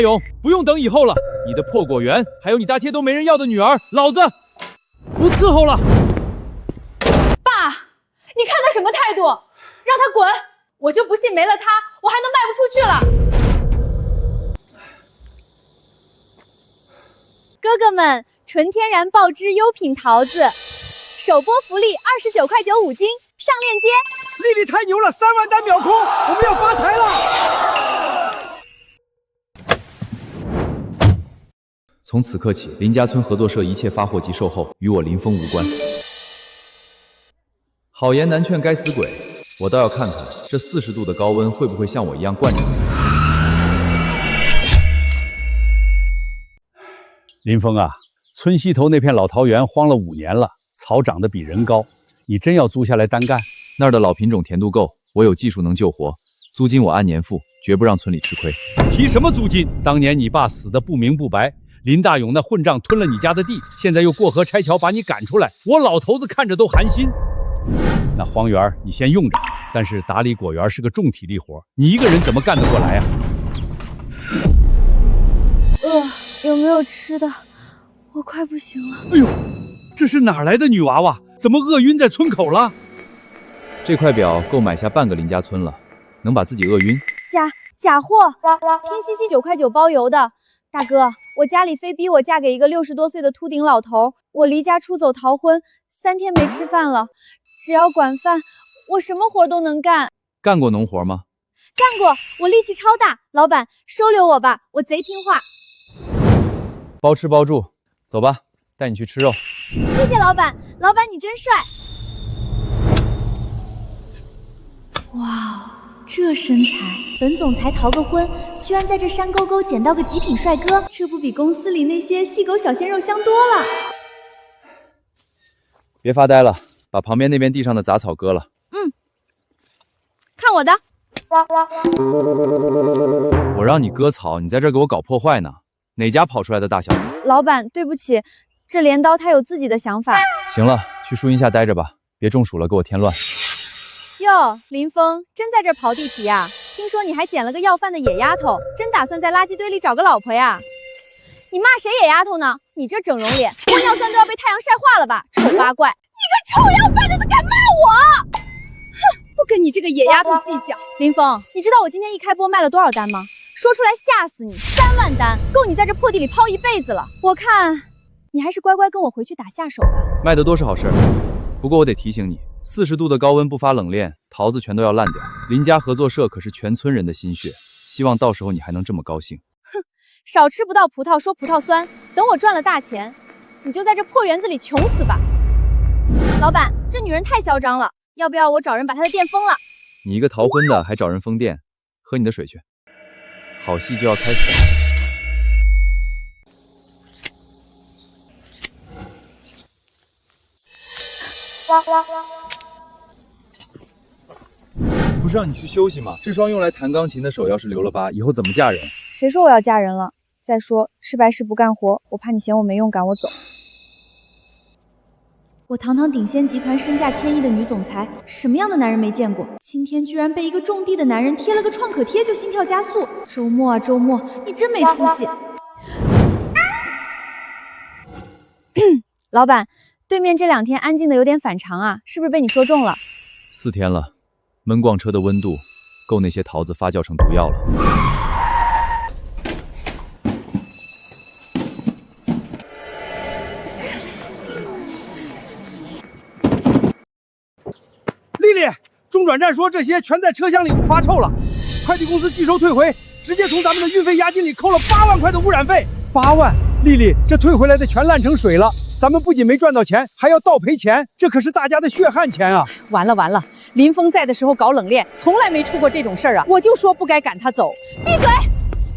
勇，不用等以后了，你的破果园，还有你大爹都没人要的女儿，老子不伺候了。爸，你看他什么态度？让他滚！我就不信没了他，我还能卖不出去了。哥哥们，纯天然爆汁优品桃子，首播福利29.95块5斤，上链接。丽丽太牛了，3万单秒空，我们要发财了！从此刻起，林家村合作社一切发货及售后与我林峰无关。好言难劝该死鬼，我倒要看看这40度的高温会不会像我一样惯着你。林峰啊，村西头那片老桃园荒了5年了，草长得比人高，你真要租下来单干？那儿的老品种甜度够，我有技术能救活，租金我按年付，绝不让村里吃亏。提什么租金？当年你爸死得不明不白，林大勇那混账吞了你家的地，现在又过河拆桥把你赶出来，我老头子看着都寒心。那荒园你先用着，但是打理果园是个重体力活，你一个人怎么干得过来呀？有没有吃的？我快不行了。哎呦，这是哪来的女娃娃？怎么饿晕在村口了？这块表够买下半个林家村了，能把自己饿晕？假货，拼夕夕9.9块包邮的。大哥，我家里非逼我嫁给一个60多岁的秃顶老头，我离家出走逃婚，3天没吃饭了。只要管饭，我什么活都能干。干过农活吗？干过，我力气超大。老板，收留我吧，我贼听话。包吃包住，走吧，带你去吃肉。谢谢老板，老板你真帅。哇，这身材，本总裁逃个婚，居然在这山沟沟捡到个极品帅哥，这不比公司里那些细狗小鲜肉香多了？别发呆了，把旁边那边地上的杂草割了。看我的！我让你割草，你在这儿给我搞破坏呢？哪家跑出来的大小姐？老板，对不起，这镰刀他有自己的想法。行了，去树荫下待着吧，别中暑了给我添乱。哟，林峰，真在这儿刨地皮呀？听说你还捡了个要饭的野丫头，真打算在垃圾堆里找个老婆呀？你骂谁野丫头呢？你这整容脸，玻尿酸都要被太阳晒化了吧？丑八怪！你个臭要饭的，敢骂我！哼，不跟你这个野丫头计较。林峰，你知道我今天一开播卖了多少单吗？说出来吓死你！3万单，够你在这破地里泡一辈子了。我看你还是乖乖跟我回去打下手吧。卖得多是好事，不过我得提醒你，40度的高温不发冷链，桃子全都要烂掉。林家合作社可是全村人的心血，希望到时候你还能这么高兴。哼，少吃不到葡萄说葡萄酸，等我赚了大钱，你就在这破园子里穷死吧。老板，这女人太嚣张了，要不要我找人把她的店封了？你一个逃婚的还找人封店，喝你的水去。好戏就要开始了。不是让你去休息吗？这双用来弹钢琴的手要是留了疤，以后怎么嫁人？谁说我要嫁人了？再说吃白事不干活，我怕你嫌我没用赶我走。我堂堂鼎仙集团身价1000亿的女总裁，什么样的男人没见过？今天居然被一个种地的男人贴了个创可贴就心跳加速。周末啊周末，你真没出息！老板，对面这2天安静的有点反常啊，是不是被你说中了？4天了，闷逛车的温度够那些桃子发酵成毒药了。丽丽，中转站说这些全在车厢里发臭了，快递公司拒收退回，直接从咱们的运费押金里扣了8万块的污染费。8万，丽丽，这退回来的全烂成水了，咱们不仅没赚到钱，还要倒赔钱，这可是大家的血汗钱啊！完了完了，林峰在的时候搞冷链，从来没出过这种事儿啊！我就说不该赶他走。闭嘴！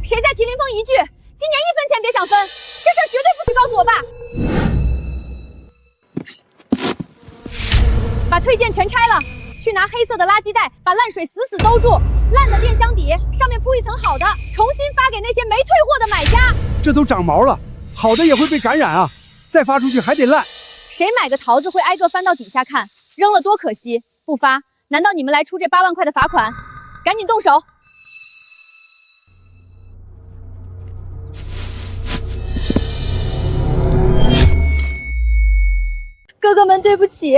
谁再提林峰一句，今年1分钱别想分，这事儿绝对不许告诉我爸。把推荐全拆了，去拿黑色的垃圾袋，把烂水死死兜住，烂的电箱底上面铺一层好的，重新发给那些没退货的买家。这都长毛了，好的也会被感染啊！再发出去还得烂。谁买个桃子会挨个翻到底下看？扔了多可惜！不发，难道你们来出这8万块的罚款？赶紧动手！哥哥们，对不起。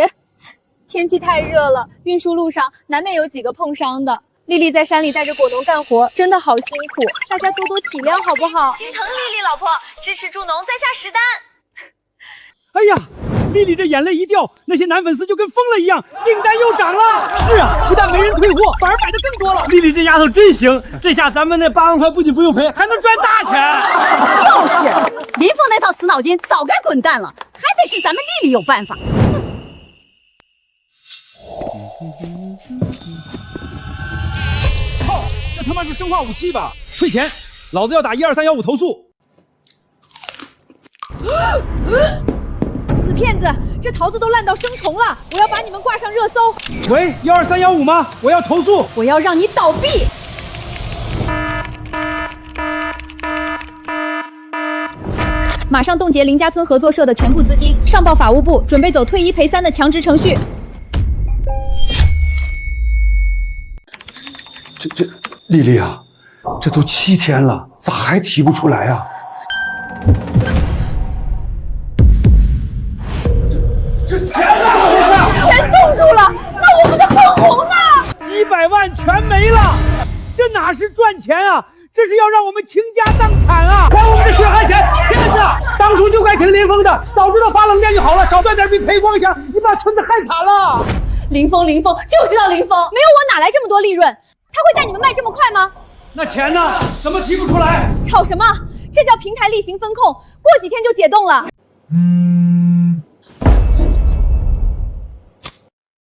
天气太热了，运输路上难免有几个碰伤的。丽丽在山里带着果农干活，真的好辛苦，大家多多体谅好不好？心疼丽丽老婆，支持助农再下10单。哎呀，丽丽这眼泪一掉，那些男粉丝就跟疯了一样，订单又涨了。是啊，不但没人退货，反而买的更多了。丽丽这丫头真行，这下咱们那8万块不仅不用赔，还能赚大钱。就是林峰那套死脑筋早该滚蛋了，还得是咱们丽丽有办法。操，这他妈是生化武器吧？退钱，老子要打12315投诉。死骗子，这桃子都烂到生虫了，我要把你们挂上热搜。喂，12315吗？我要投诉，我要让你倒闭。马上冻结林家村合作社的全部资金，上报法务部，准备走退1赔3的强制程序。丽丽啊，这都7天了，咋还提不出来啊？这钱呢？钱冻住了，那我们的分红呢？几百万全没了，这哪是赚钱啊？这是要让我们倾家荡产啊！还我们的血汗钱！骗子！当初就该听林峰的，早知道发冷电就好了，少赚点比赔光强。你把村子害惨了。林峰就知道林峰，没有我哪来这么多利润？他会带你们卖这么快吗？那钱呢？怎么提不出来？吵什么？这叫平台例行风控，过几天就解冻了。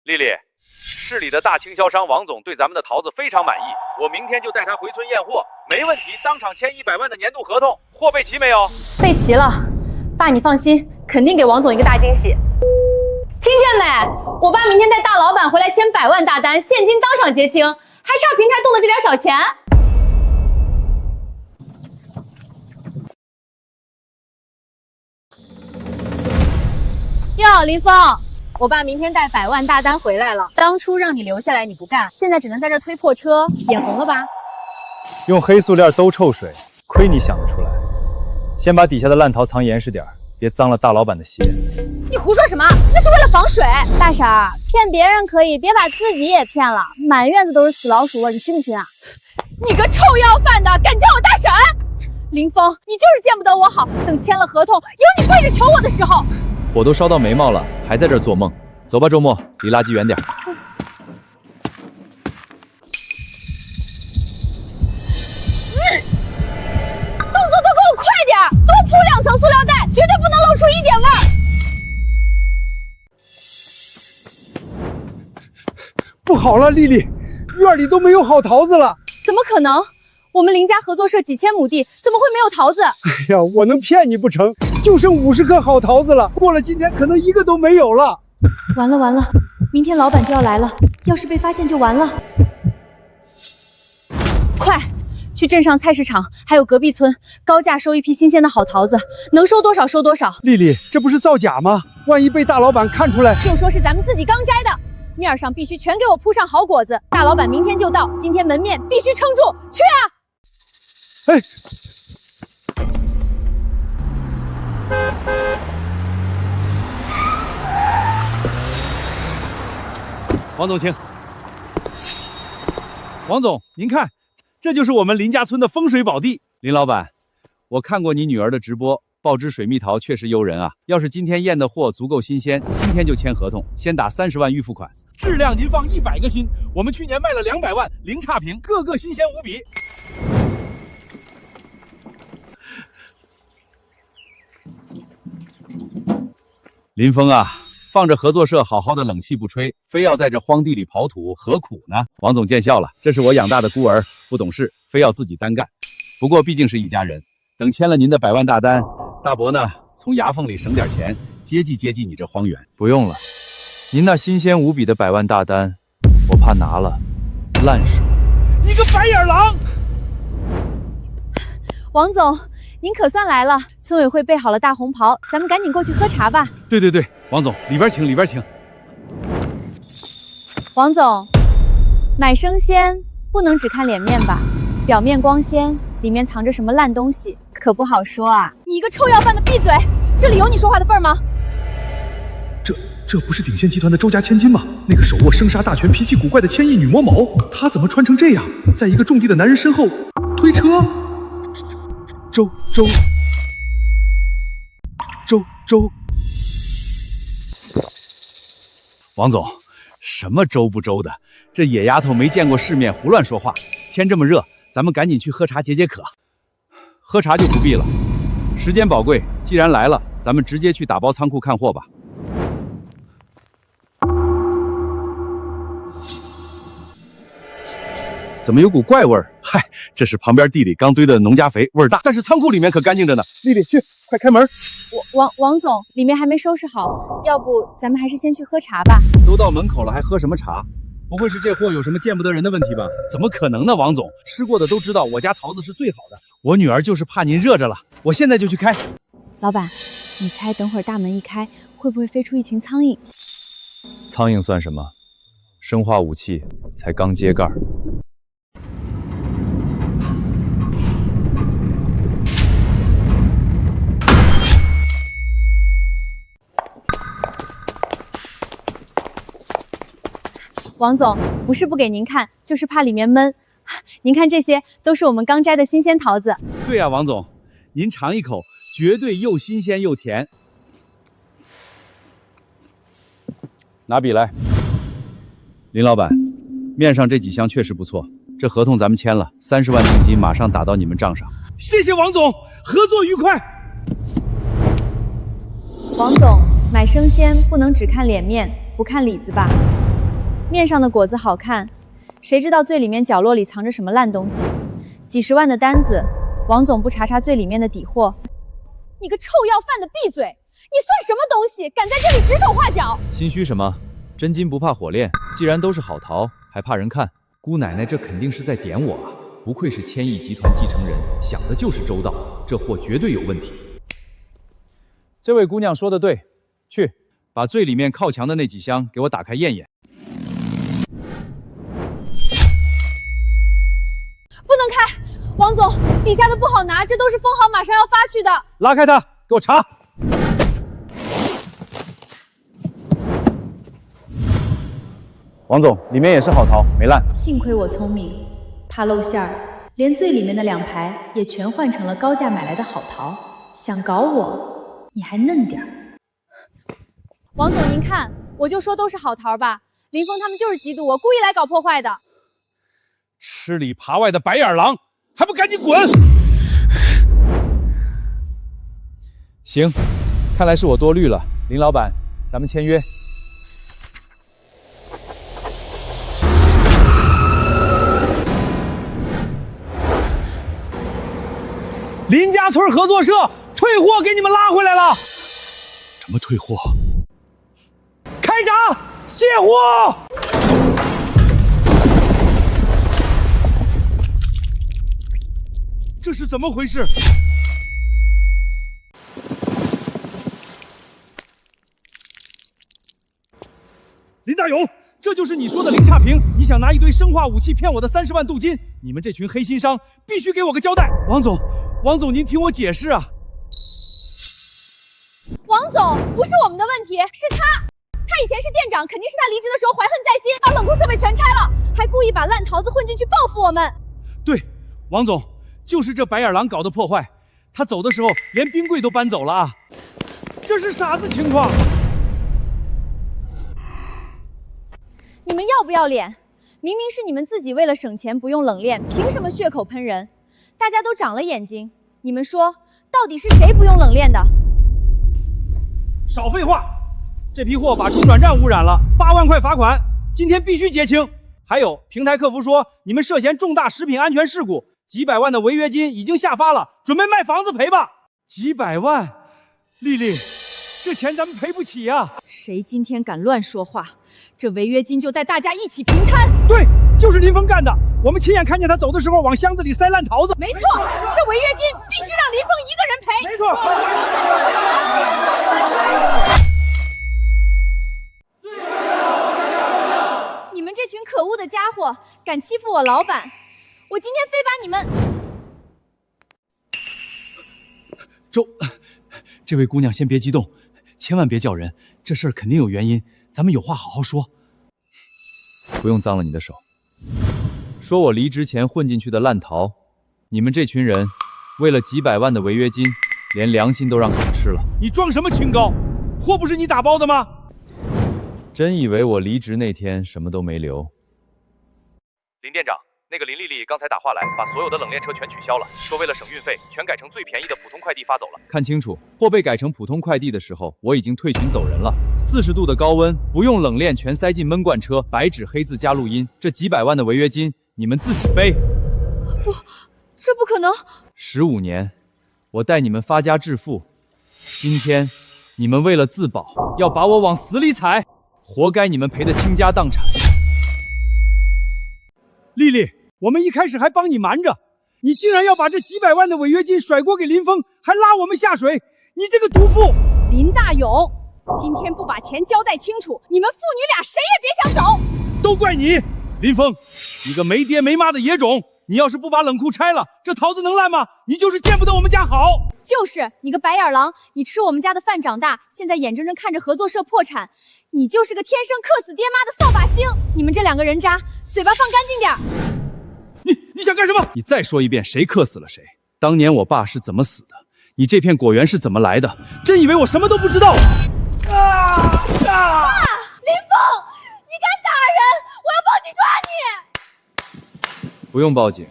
丽丽，市里的大经销商王总对咱们的桃子非常满意，我明天就带他回村验货，没问题，当场签100万的年度合同。货备齐没有？备齐了，爸你放心，肯定给王总一个大惊喜。听见没？我爸明天带大老板回来签100万大单，现金当场结清，还差平台动的这点小钱。哟，林峰，我爸明天带100万大单回来了。当初让你留下来你不干，现在只能在这推破车，眼红了吧？用黑塑料兜臭水，亏你想得出来。先把底下的烂桃藏严实点，别脏了大老板的鞋。你胡说什么？那是为了防水。大婶儿，骗别人可以，别把自己也骗了。满院子都是死老鼠了，你信不信啊？你个臭要饭的，敢叫我大婶？林峰，你就是见不得我好。等签了合同，有你跪着求我的时候。火都烧到眉毛了，还在这儿做梦。走吧，周末，离垃圾远点。动作都给我快点，多铺2层塑料袋，绝对不能露出一点味儿。不好了，丽丽，院里都没有好桃子了。怎么可能？我们林家合作社几千亩地，怎么会没有桃子？哎呀，我能骗你不成？就剩50颗好桃子了，过了今天可能1个都没有了。完了完了，明天老板就要来了，要是被发现就完了。快，去镇上菜市场还有隔壁村高价收一批新鲜的好桃子，能收多少收多少。丽丽，这不是造假吗？万一被大老板看出来，就说是咱们自己刚摘的，面上必须全给我铺上好果子。大老板明天就到，今天门面必须撑住，去啊！哎，王总，请。王总，您看，这就是我们林家村的风水宝地。林老板，我看过你女儿的直播，爆汁水蜜桃确实诱人啊！要是今天验的货足够新鲜，今天就签合同，先打30万预付款。质量您放100个心，我们去年卖了200万，零差评，个个新鲜无比。林峰啊，放着合作社好好的冷气不吹，非要在这荒地里刨土，何苦呢？王总见笑了，这是我养大的孤儿，不懂事，非要自己单干。不过毕竟是一家人，等签了您的100万大单，大伯呢从牙缝里省点钱，接济接济你这荒原。不用了，您那新鲜无比的100万大单，我怕拿了烂手。你个白眼狼！王总，您可算来了，村委会备好了大红袍，咱们赶紧过去喝茶吧。对对对，王总，里边请，里边请。王总，买生鲜不能只看脸面吧？表面光鲜，里面藏着什么烂东西，可不好说啊！你一个臭要饭的，闭嘴！这里有你说话的份儿吗？这不是鼎县集团的周家千金吗？那个手握生杀大权、脾气古怪的千亿女魔某，她怎么穿成这样，在一个种地的男人身后推车？周。王总，什么周不周的？这野丫头没见过世面，胡乱说话。天这么热，咱们赶紧去喝茶解解渴。喝茶就不必了，时间宝贵，既然来了，咱们直接去打包仓库看货吧。怎么有股怪味儿？嗨，这是旁边地里刚堆的农家肥，味儿大。但是仓库里面可干净着呢。丽丽，去，快开门！王总，里面还没收拾好，要不咱们还是先去喝茶吧？都到门口了，还喝什么茶？不会是这货有什么见不得人的问题吧？怎么可能呢，王总，吃过的都知道，我家桃子是最好的。我女儿就是怕您热着了，我现在就去开。老板，你猜等会儿大门一开，会不会飞出一群苍蝇？苍蝇算什么？生化武器才刚揭盖。王总，不是不给您看，就是怕里面闷。您看，这些都是我们刚摘的新鲜桃子。对呀，王总，您尝一口，绝对又新鲜又甜。拿笔来，林老板，面上这几箱确实不错，这合同咱们签了，30万定金马上打到你们账上。谢谢王总，合作愉快。王总，买生鲜不能只看脸面，不看里子吧？面上的果子好看，谁知道最里面角落里藏着什么烂东西？几十万的单子，王总不查查最里面的底货？你个臭要饭的，闭嘴！你算什么东西，敢在这里指手画脚？心虚什么？真金不怕火炼，既然都是好桃，还怕人看？姑奶奶这肯定是在点我啊！不愧是千亿集团继承人，想的就是周到，这货绝对有问题。这位姑娘说的对，去把最里面靠墙的那几箱给我打开验验。不能开，王总，底下的不好拿，这都是封好马上要发去的。拉开它，给我查。王总，里面也是好桃，没烂。幸亏我聪明，怕露馅儿，连最里面的2排也全换成了高价买来的好桃。想搞我，你还嫩点儿。王总，您看，我就说都是好桃吧。林峰他们就是嫉妒我，故意来搞破坏的。吃里扒外的白眼狼，还不赶紧滚！行，看来是我多虑了。林老板，咱们签约。林家村合作社退货给你们拉回来了。什么退货？开闸卸货！这是怎么回事？林大勇，这就是你说的林差评？你想拿一堆生化武器骗我的30万镀金？你们这群黑心商必须给我个交代！王总，您听我解释啊！王总，不是我们的问题，是他以前是店长，肯定是他离职的时候怀恨在心，把冷库设备全拆了，还故意把烂桃子混进去报复我们。对，王总，就是这白眼狼搞的破坏，他走的时候连冰柜都搬走了啊！这是啥子情况？你们要不要脸？明明是你们自己为了省钱不用冷链，凭什么血口喷人？大家都长了眼睛，你们说，到底是谁不用冷链的？少废话！这批货把中转站污染了，8万块罚款，今天必须结清。还有，平台客服说你们涉嫌重大食品安全事故，几百万的违约金已经下发了，准备卖房子赔吧。几百万，丽丽，这钱咱们赔不起啊！谁今天敢乱说话，这违约金就带大家一起平摊。对，就是林峰干的，我们亲眼看见他走的时候往箱子里塞烂桃子。没错，这违约金必须让林峰一个人赔。没错。你们这群可恶的家伙，敢欺负我老板，我今天非把你们……这位姑娘先别激动，千万别叫人，这事儿肯定有原因，咱们有话好好说。不用脏了你的手。说我离职前混进去的烂桃，你们这群人为了几百万的违约金，连良心都让狗吃了。你装什么清高？货不是你打包的吗？真以为我离职那天什么都没留？林店长，那个林丽丽刚才打话来，把所有的冷链车全取消了，说为了省运费，全改成最便宜的普通快递发走了。看清楚，货被改成普通快递的时候，我已经退群走人了。40度的高温，不用冷链，全塞进闷罐车，白纸黑字加录音，这几百万的违约金你们自己背。不，这不可能。15年，我带你们发家致富，今天你们为了自保，要把我往死里踩，活该你们赔得倾家荡产。丽丽，我们一开始还帮你瞒着，你竟然要把这几百万的违约金甩锅给林峰，还拉我们下水，你这个毒妇！林大勇，今天不把钱交代清楚，你们父女俩谁也别想走！都怪你，林峰，你个没爹没妈的野种！你要是不把冷库拆了，这桃子能烂吗？你就是见不得我们家好。就是你个白眼狼，你吃我们家的饭长大，现在眼睁睁看着合作社破产，你就是个天生克死爹妈的扫把星！你们这两个人渣，嘴巴放干净点！你想干什么？你再说一遍，谁克死了谁？当年我爸是怎么死的？你这片果园是怎么来的？真以为我什么都不知道？爸，林峰，你敢打人，我要报警抓你！不用报警，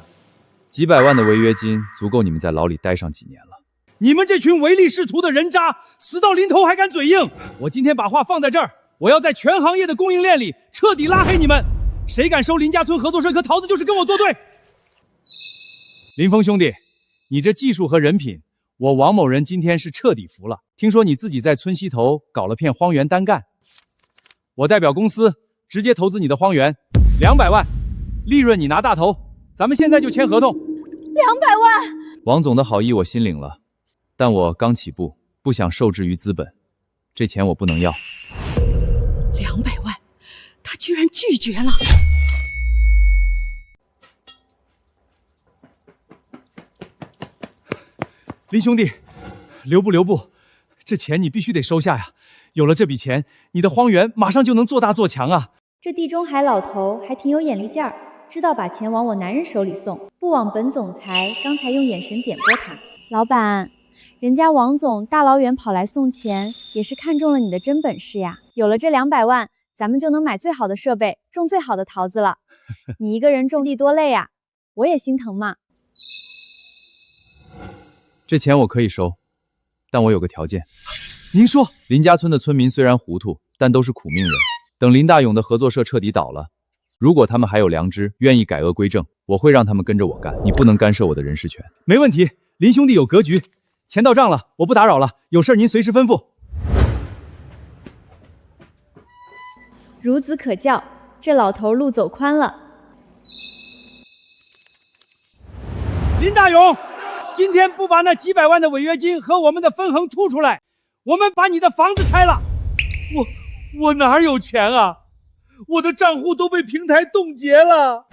几百万的违约金足够你们在牢里待上几年了。你们这群唯利是图的人渣，死到临头还敢嘴硬！我今天把话放在这儿，我要在全行业的供应链里彻底拉黑你们。谁敢收林家村合作社和桃子，就是跟我作对。林峰兄弟，你这技术和人品，我王某人今天是彻底服了。听说你自己在村西头搞了片荒原单干，我代表公司直接投资你的荒原，200万，利润你拿大头。咱们现在就签合同。200万！王总的好意我心领了，但我刚起步，不想受制于资本，这钱我不能要。200万，他居然拒绝了。林兄弟，留步，这钱你必须得收下呀！有了这笔钱，你的荒原马上就能做大做强啊！这地中海老头还挺有眼力劲儿，知道把钱往我男人手里送，不枉本总裁刚才用眼神点拨他。老板，人家王总大老远跑来送钱，也是看中了你的真本事呀。有了这200万，咱们就能买最好的设备，种最好的桃子了。你一个人种地多累呀，我也心疼嘛。这钱我可以收，但我有个条件。您说，林家村的村民虽然糊涂，但都是苦命人。等林大勇的合作社彻底倒了，如果他们还有良知，愿意改恶归正，我会让他们跟着我干。你不能干涉我的人事权。没问题，林兄弟有格局。钱到账了，我不打扰了，有事您随时吩咐。孺子可教，这老头路走宽了。林大勇，今天不把那几百万的违约金和我们的分红吐出来，我们把你的房子拆了。我哪有钱啊？我的账户都被平台冻结了。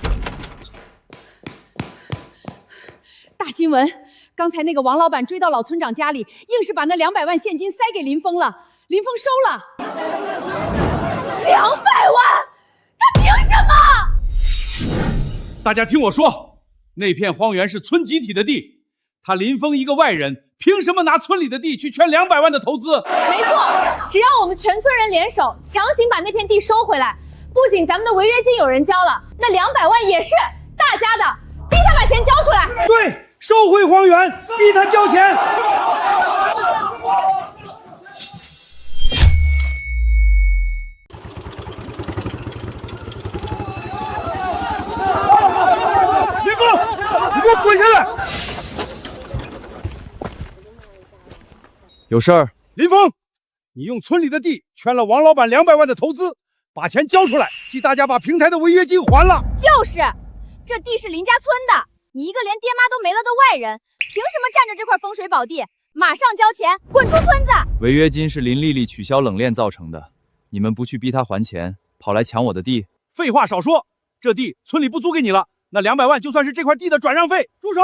大新闻，刚才那个王老板追到老村长家里，硬是把那200万现金塞给林峰了，林峰收了。200万，他凭什么？大家听我说，那片荒原是村集体的地，他林峰一个外人，凭什么拿村里的地去圈200万的投资？没错，只要我们全村人联手，强行把那片地收回来，不仅咱们的违约金有人交了，那200万也是大家的，逼他把钱交出来。对，收回荒原，逼他交钱。林峰，你给我滚下来！有事儿？林峰，你用村里的地圈了王老板200万的投资，把钱交出来，替大家把平台的违约金还了。就是，这地是林家村的，你一个连爹妈都没了的外人，凭什么占着这块风水宝地？马上交钱，滚出村子！违约金是林丽丽取消冷链造成的，你们不去逼她还钱，跑来抢我的地。废话少说，这地村里不租给你了，那200万就算是这块地的转让费。住手！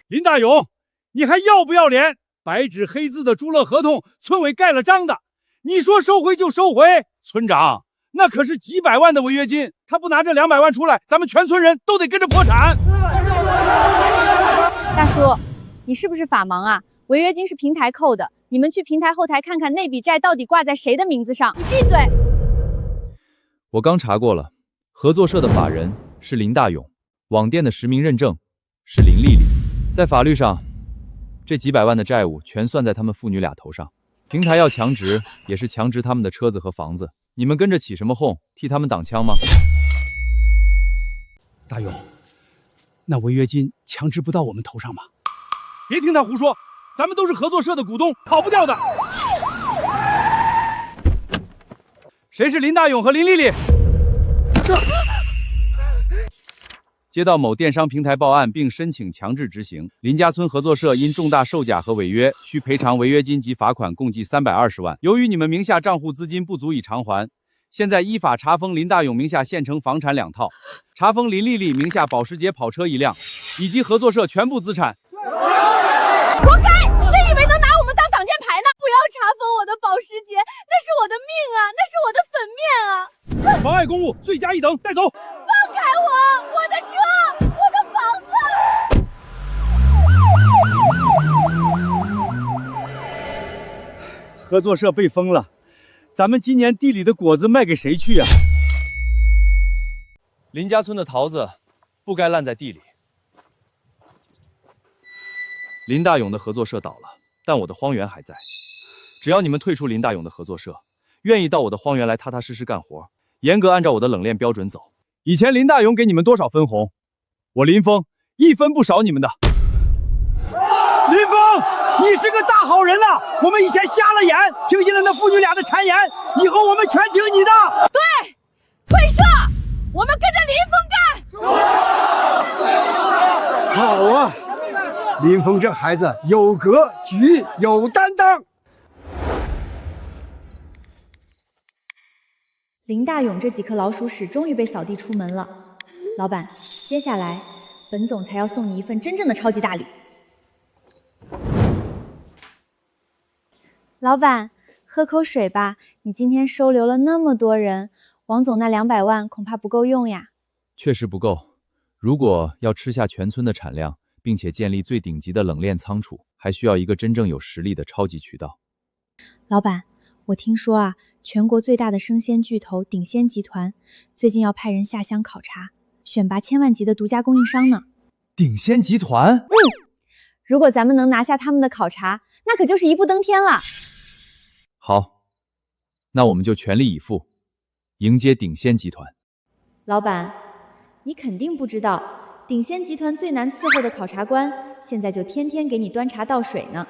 林大勇，你还要不要脸？白纸黑字的租赁合同，村委盖了章的。你说收回就收回，村长，那可是几百万的违约金，他不拿这200万出来，咱们全村人都得跟着破产。大叔，你是不是法盲啊？违约金是平台扣的，你们去平台后台看看那笔债到底挂在谁的名字上。你闭嘴！我刚查过了，合作社的法人是林大勇，网店的实名认证是林丽丽，在法律上，这几百万的债务全算在他们父女俩头上。平台要强值，也是强值他们的车子和房子。你们跟着起什么哄，替他们挡枪吗？大勇，那违约金强制不到我们头上吗？别听他胡说，咱们都是合作社的股东，跑不掉的。谁是林大勇和林丽丽？接到某电商平台报案并申请强制执行，林家村合作社因重大售假和违约，需赔偿违约金及罚款共计320万。由于你们名下账户资金不足以偿还，现在依法查封林大勇名下现成房产2套，查封林丽丽名下保时捷跑车1辆，以及合作社全部资产。活该！真以为能拿我们当挡箭牌呢？不要查封我的保时捷，那是我的命啊，那是我的粉面啊！妨碍公务，罪加一等，带走。放开我！我的车，我的房子！合作社被封了，咱们今年地里的果子卖给谁去啊？林家村的桃子不该烂在地里。林大勇的合作社倒了，但我的荒原还在。只要你们退出林大勇的合作社，愿意到我的荒原来踏踏实实干活，严格按照我的冷链标准走。以前林大勇给你们多少分红，我林峰1分不少你们的。林峰，你是个大好人呐！我们以前瞎了眼，听信了那父女俩的谗言，以后我们全听你的。对，退社，我们跟着林峰干。好啊，林峰这孩子有格局，有担当。林大勇这几颗老鼠屎终于被扫地出门了。老板，接下来本总裁要送你一份真正的超级大礼。老板，喝口水吧，你今天收留了那么多人，王总那200万恐怕不够用呀。确实不够，如果要吃下全村的产量，并且建立最顶级的冷链仓储，还需要一个真正有实力的超级渠道。老板，我听说啊，全国最大的生鲜巨头鼎鲜集团最近要派人下乡考察，选拔千万级的独家供应商呢。鼎鲜集团？如果咱们能拿下他们的考察，那可就是一步登天了。好，那我们就全力以赴，迎接鼎鲜集团。老板，你肯定不知道，鼎鲜集团最难伺候的考察官，现在就天天给你端茶倒水呢。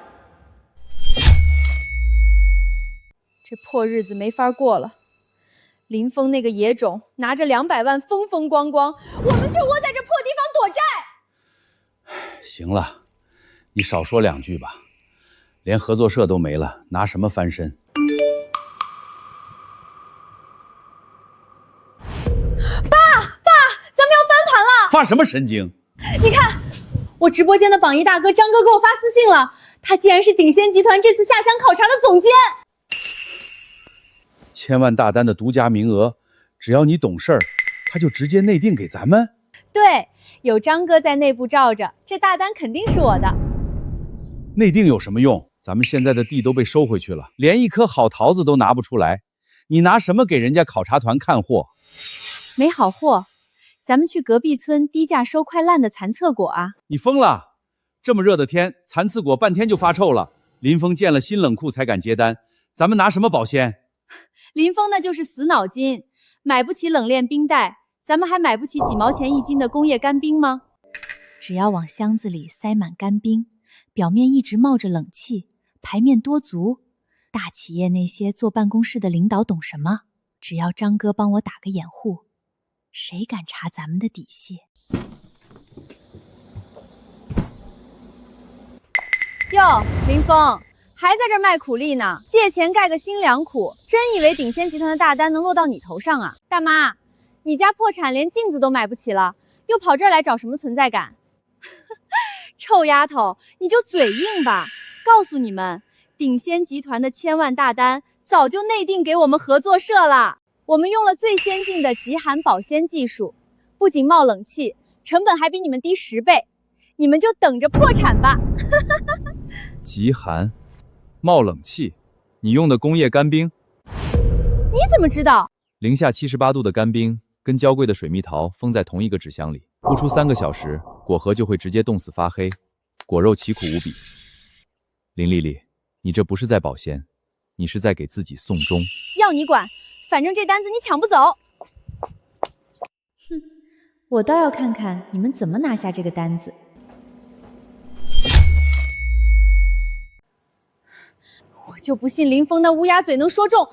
这破日子没法过了。林峰那个野种拿着200万风风光光，我们却窝在这破地方躲债。行了，你少说2句吧，连合作社都没了，拿什么翻身？咱们要翻盘了！发什么神经？你看，我直播间的榜一大哥张哥给我发私信了，他竟然是鼎鲜集团这次下乡考察的总监。千万大单的独家名额，只要你懂事儿，他就直接内定给咱们。对，有张哥在内部罩着，这大单肯定是我的。内定有什么用？咱们现在的地都被收回去了，连一颗好桃子都拿不出来，你拿什么给人家考察团看货？没好货，咱们去隔壁村低价收快烂的残次果啊！你疯了！这么热的天，残次果半天就发臭了。林峰建了新冷库才敢接单，咱们拿什么保鲜？林峰那就是死脑筋，买不起冷链冰袋，咱们还买不起几毛钱1斤的工业干冰吗？只要往箱子里塞满干冰，表面一直冒着冷气，排面多足。大企业那些坐办公室的领导懂什么？只要张哥帮我打个掩护，谁敢查咱们的底细？哟，林峰还在这卖苦力呢，借钱盖个新粮库，真以为鼎鲜集团的大单能落到你头上啊？大妈，你家破产连镜子都买不起了，又跑这儿来找什么存在感？臭丫头，你就嘴硬吧，告诉你们，鼎仙集团的千万大单早就内定给我们合作社了。我们用了最先进的极寒保鲜技术，不仅冒冷气，成本还比你们低10倍。你们就等着破产吧。极寒，冒冷气，你用的工业干冰？你怎么知道？零下78度的干冰跟娇贵的水蜜桃封在同一个纸箱里，不出3个小时，果核就会直接冻死发黑，果肉奇苦无比。林丽丽，你这不是在保鲜，你是在给自己送终。要你管，反正这单子你抢不走。哼，我倒要看看你们怎么拿下这个单子。我就不信林峰那乌鸦嘴能说中。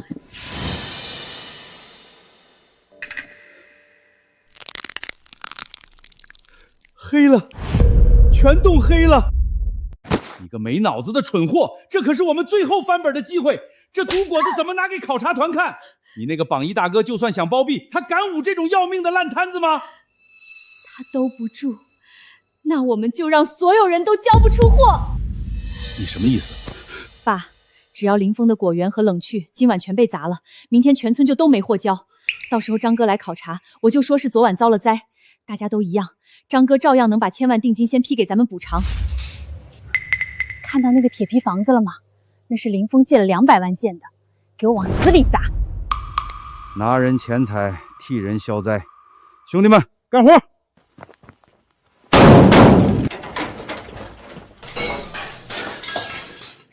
黑了，全冻黑了！你个没脑子的蠢货，这可是我们最后翻本的机会，这毒果子怎么拿给考察团看？你那个榜一大哥就算想包庇，他敢捂这种要命的烂摊子吗？他兜不住，那我们就让所有人都交不出货。你什么意思？爸，只要林峰的果园和冷却今晚全被砸了，明天全村就都没货交。到时候张哥来考察，我就说是昨晚遭了灾，大家都一样，张哥照样能把1000万定金先批给咱们补偿。看到那个铁皮房子了吗？那是林峰借了200万建的，给我往死里砸！拿人钱财，替人消灾，兄弟们干活！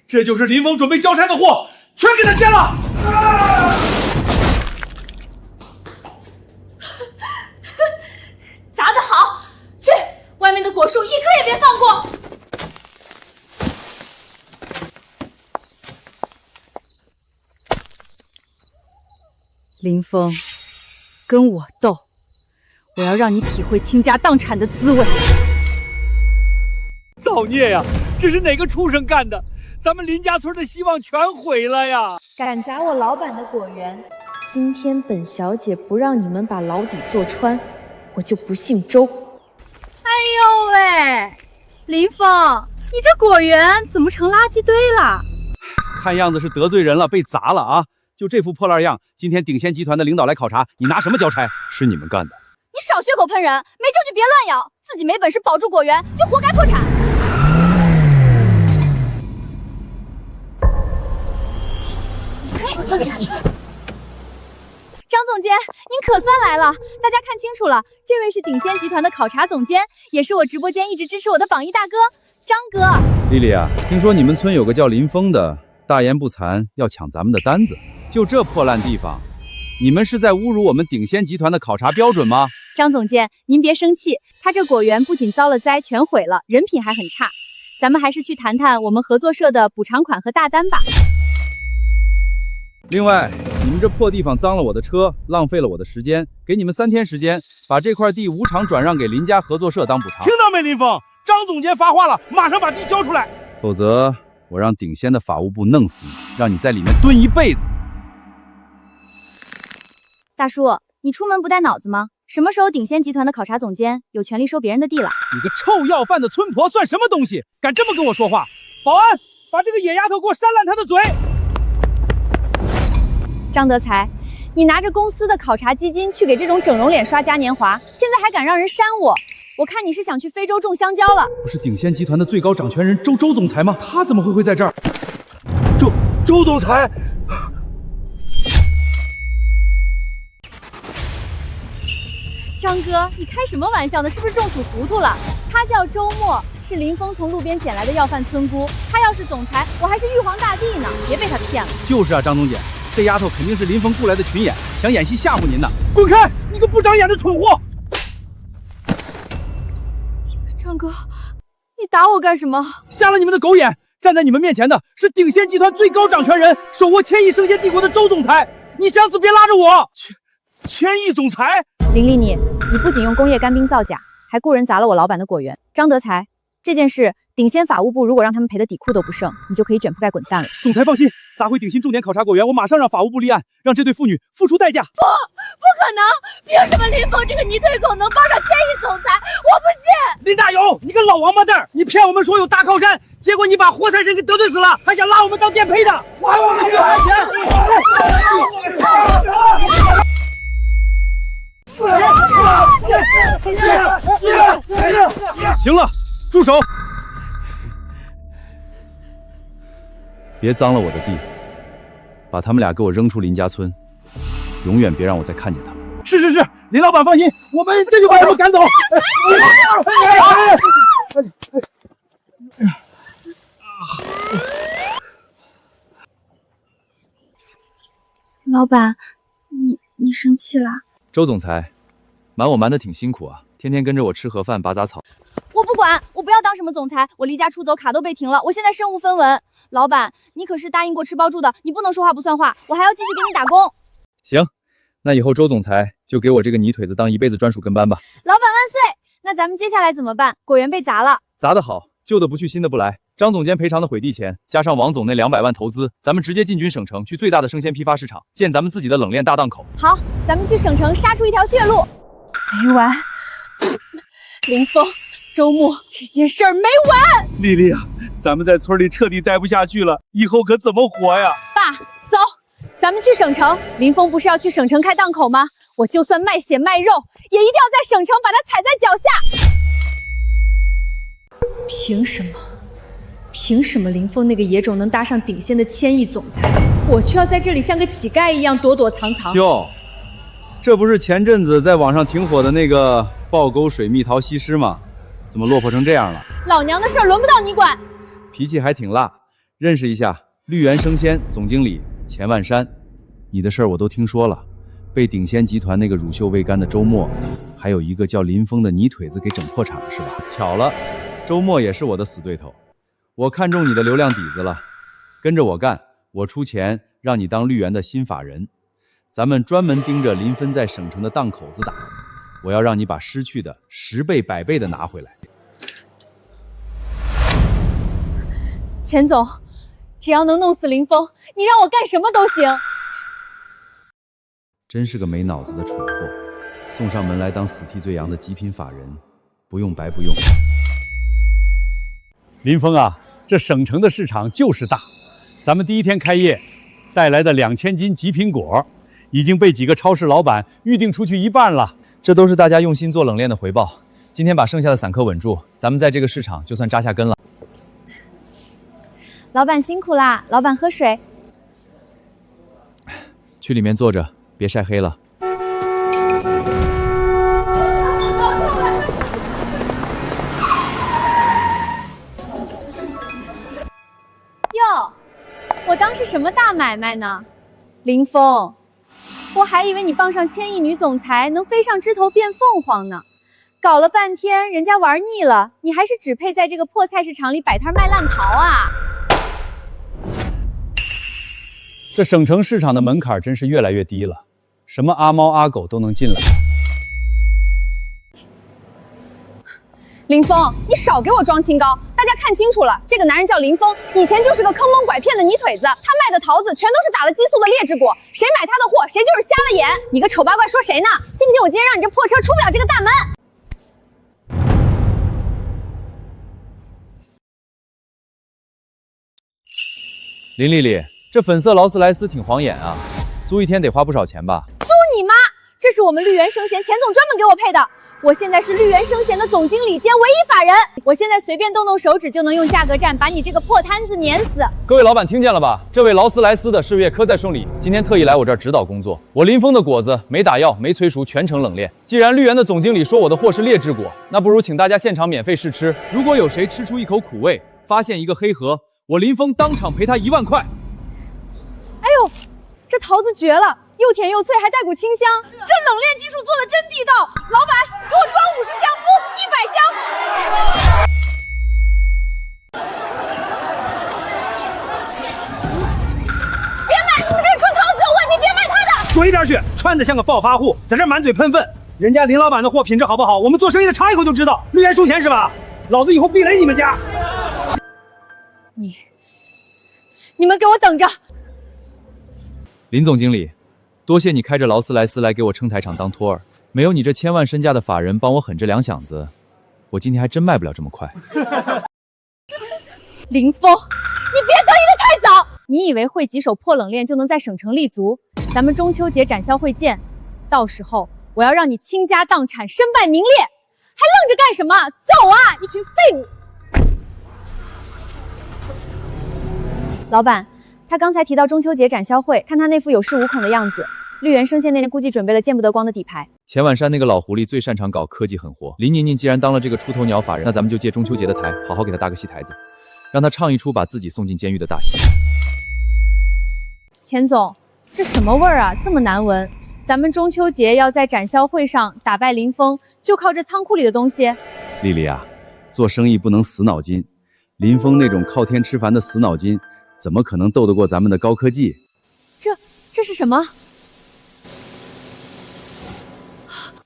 这就是林峰准备交差的货，全给他掀了！砸得好！去，外面的果树一颗也别放过！林峰，跟我斗，我要让你体会倾家荡产的滋味。造孽呀！这是哪个畜生干的？咱们林家村的希望全毁了呀！敢砸我老板的果园，今天本小姐不让你们把牢底坐穿，我就不姓周。哎呦喂，林峰，你这果园怎么成垃圾堆了？看样子是得罪人了，被砸了啊！就这副破烂样，今天鼎仙集团的领导来考察，你拿什么交差？是你们干的！你少血口喷人，没证据别乱咬，自己没本事保住果园，就活该破产。张总监，您可算来了！大家看清楚了，这位是鼎仙集团的考察总监，也是我直播间一直支持我的榜一大哥，张哥。丽丽啊，听说你们村有个叫林峰的，大言不惭要抢咱们的单子，就这破烂地方，你们是在侮辱我们鼎仙集团的考察标准吗？张总监，您别生气，他这果园不仅遭了灾，全毁了，人品还很差。咱们还是去谈谈我们合作社的补偿款和大单吧。另外，你们这破地方脏了我的车，浪费了我的时间，给你们3天时间，把这块地无偿转让给林家合作社当补偿。听到没，林峰？张总监发话了，马上把地交出来，否则我让鼎仙的法务部弄死你，让你在里面蹲一辈子。大叔，你出门不带脑子吗？什么时候鼎仙集团的考察总监有权利收别人的地了？你个臭要饭的村婆算什么东西，敢这么跟我说话？保安，把这个野丫头给我扇烂她的嘴！张德才，你拿着公司的考察基金去给这种整容脸刷嘉年华，现在还敢让人扇我？我看你是想去非洲种香蕉了。不是鼎仙集团的最高掌权人周总裁吗？他怎么会在这儿？周总裁，张哥，你开什么玩笑呢？是不是中暑糊涂了？他叫周末，是林峰从路边捡来的要饭村姑。他要是总裁，我还是玉皇大帝呢，别被他骗了。就是啊，张总监，这丫头肯定是林峰雇来的群演，想演戏吓唬您呢。滚开！你个不长眼的蠢货！张哥，你打我干什么？瞎了你们的狗眼！站在你们面前的是鼎仙集团最高掌权人，手握千亿生鲜帝国的周总裁。你想死别拉着我！千亿总裁！林丽你不仅用工业干冰造假，还雇人砸了我老板的果园。张德才，这件事鼎仙法务部如果让他们赔得底裤都不剩，你就可以卷铺盖滚蛋了。总裁放心，砸毁鼎新重点考察果园，我马上让法务部立案，让这对父女付出代价。不可可能！凭什么林峰这个泥腿狗能傍上千亿总裁？我不信！林大勇，你个老王八蛋，你骗我们说有大靠山，结果你把活财神给得罪死了，还想拉我们当垫赔的，还我们血汗钱！行了，住手！别脏了我的地，把他们俩给我扔出林家村，永远别让我再看见他们。是，林老板放心，我们这就把他们赶走。老板，你生气了？周总裁，瞒我瞒得挺辛苦啊，天天跟着我吃盒饭拔杂草。我不管，我不要当什么总裁，我离家出走，卡都被停了，我现在身无分文。老板，你可是答应过吃包住的，你不能说话不算话，我还要继续给你打工。行，那以后周总裁就给我这个泥腿子当一辈子专属跟班吧。老板万岁！那咱们接下来怎么办？果园被砸了，砸得好，旧的不去，新的不来。张总监赔偿的毁地钱，加上王总那200万投资，咱们直接进军省城，去最大的生鲜批发市场，建咱们自己的冷链大档口。好，咱们去省城杀出一条血路。没完，林峰。周末这件事儿没完，丽丽啊，咱们在村里彻底待不下去了，以后可怎么活呀？爸，走，咱们去省城。林峰不是要去省城开档口吗？我就算卖血卖肉，也一定要在省城把他踩在脚下。凭什么林峰那个野种能搭上顶仙的千亿总裁，我却要在这里像个乞丐一样躲躲藏藏？哟，这不是前阵子在网上挺火的那个爆沟水蜜桃西施吗？怎么落魄成这样了？老娘的事儿轮不到你管。脾气还挺辣，认识一下，绿源生鲜总经理钱万山。你的事儿我都听说了，被鼎仙集团那个乳臭未干的周末，还有一个叫林峰的泥腿子给整破产了是吧？巧了，周末也是我的死对头。我看中你的流量底子了，跟着我干，我出钱让你当绿源的新法人，咱们专门盯着林峰在省城的档口子打。我要让你把失去的10倍100倍的拿回来。钱总，只要能弄死林峰，你让我干什么都行。真是个没脑子的蠢货，送上门来当死替罪羊的极品法人，不用白不用。林峰啊，这省城的市场就是大，咱们第一天开业带来的2000斤极品果，已经被几个超市老板预定出去一半了。这都是大家用心做冷链的回报。今天把剩下的散客稳住，咱们在这个市场就算扎下根了。老板辛苦啦，老板喝水。去里面坐着，别晒黑了。哟，我当是什么大买卖呢？林峰，我还以为你傍上千亿女总裁能飞上枝头变凤凰呢，搞了半天人家玩腻了，你还是只配在这个破菜市场里摆摊卖烂桃啊！这省城市场的门槛真是越来越低了，什么阿猫阿狗都能进来。林峰，你少给我装清高，大家看清楚了，这个男人叫林峰，以前就是个坑蒙拐骗的泥腿子，他卖的桃子全都是打了激素的劣质果，谁买他的货，谁就是瞎了眼。你个丑八怪说谁呢？信不信我今天让你这破车出不了这个大门？林丽丽，这粉色劳斯莱斯挺晃眼啊，租一天得花不少钱吧？租你妈！这是我们绿源生鲜钱总专门给我配的。我现在是绿源生鲜的总经理兼唯一法人，我现在随便动动手指就能用价格战把你这个破摊子碾死。各位老板听见了吧？这位劳斯莱斯的事业科在顺利，今天特意来我这儿指导工作。我林峰的果子没打药没催熟，全程冷链。既然绿源的总经理说我的货是劣质果，那不如请大家现场免费试吃。如果有谁吃出一口苦味，发现一个黑盒，我林峰当场赔他1万块。哎呦，这桃子绝了！又甜又脆，还带股清香，这冷链技术做的真地道。老板，给我装50箱，不100箱。别买，你们这个纯桃子有问题，别买它的。滚一边去！穿的像个暴发户，在这满嘴喷粪。人家林老板的货品质好不好，我们做生意的尝一口就知道。绿源收钱是吧？老子以后避雷你们家。你们给我等着！林总经理，多谢你开着劳斯莱斯来给我撑台场当托儿，没有你这千万身价的法人帮我狠这2响子，我今天还真卖不了这么快。林峰，你别得意的太早！你以为会几手破冷链就能在省城立足？咱们中秋节展销会见，到时候我要让你倾家荡产、身败名裂，还愣着干什么？走啊，一群废物！老板，他刚才提到中秋节展销会，看他那副有恃无恐的样子，绿源生鲜那天估计准备了见不得光的底牌。钱婉山那个老狐狸最擅长搞科技狠活，林宁宁既然当了这个出头鸟法人，那咱们就借中秋节的台，好好给他搭个戏台子，让他唱一出把自己送进监狱的大戏。钱总，这什么味儿啊，这么难闻？咱们中秋节要在展销会上打败林峰，就靠这仓库里的东西？丽丽啊，做生意不能死脑筋，林峰那种靠天吃饭的死脑筋，怎么可能斗得过咱们的高科技？这是什么？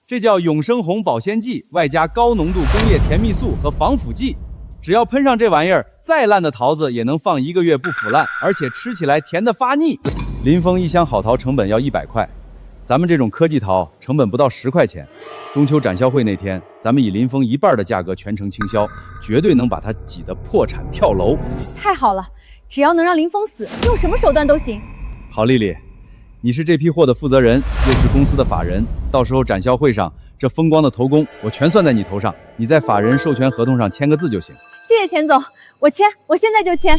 这叫永生红保鲜剂，外加高浓度工业甜蜜素和防腐剂。只要喷上这玩意儿，再烂的桃子也能放1个月不腐烂，而且吃起来甜的发腻。林峰1箱好桃成本要100块，咱们这种科技桃成本不到10块钱。中秋展销会那天，咱们以林峰1半的价格全程倾销，绝对能把他挤得破产跳楼。太好了，只要能让林峰死，用什么手段都行。好，丽丽，你是这批货的负责人，又是公司的法人，到时候展销会上这风光的头功我全算在你头上，你在法人授权合同上签个字就行。谢谢钱总，我签，我现在就签。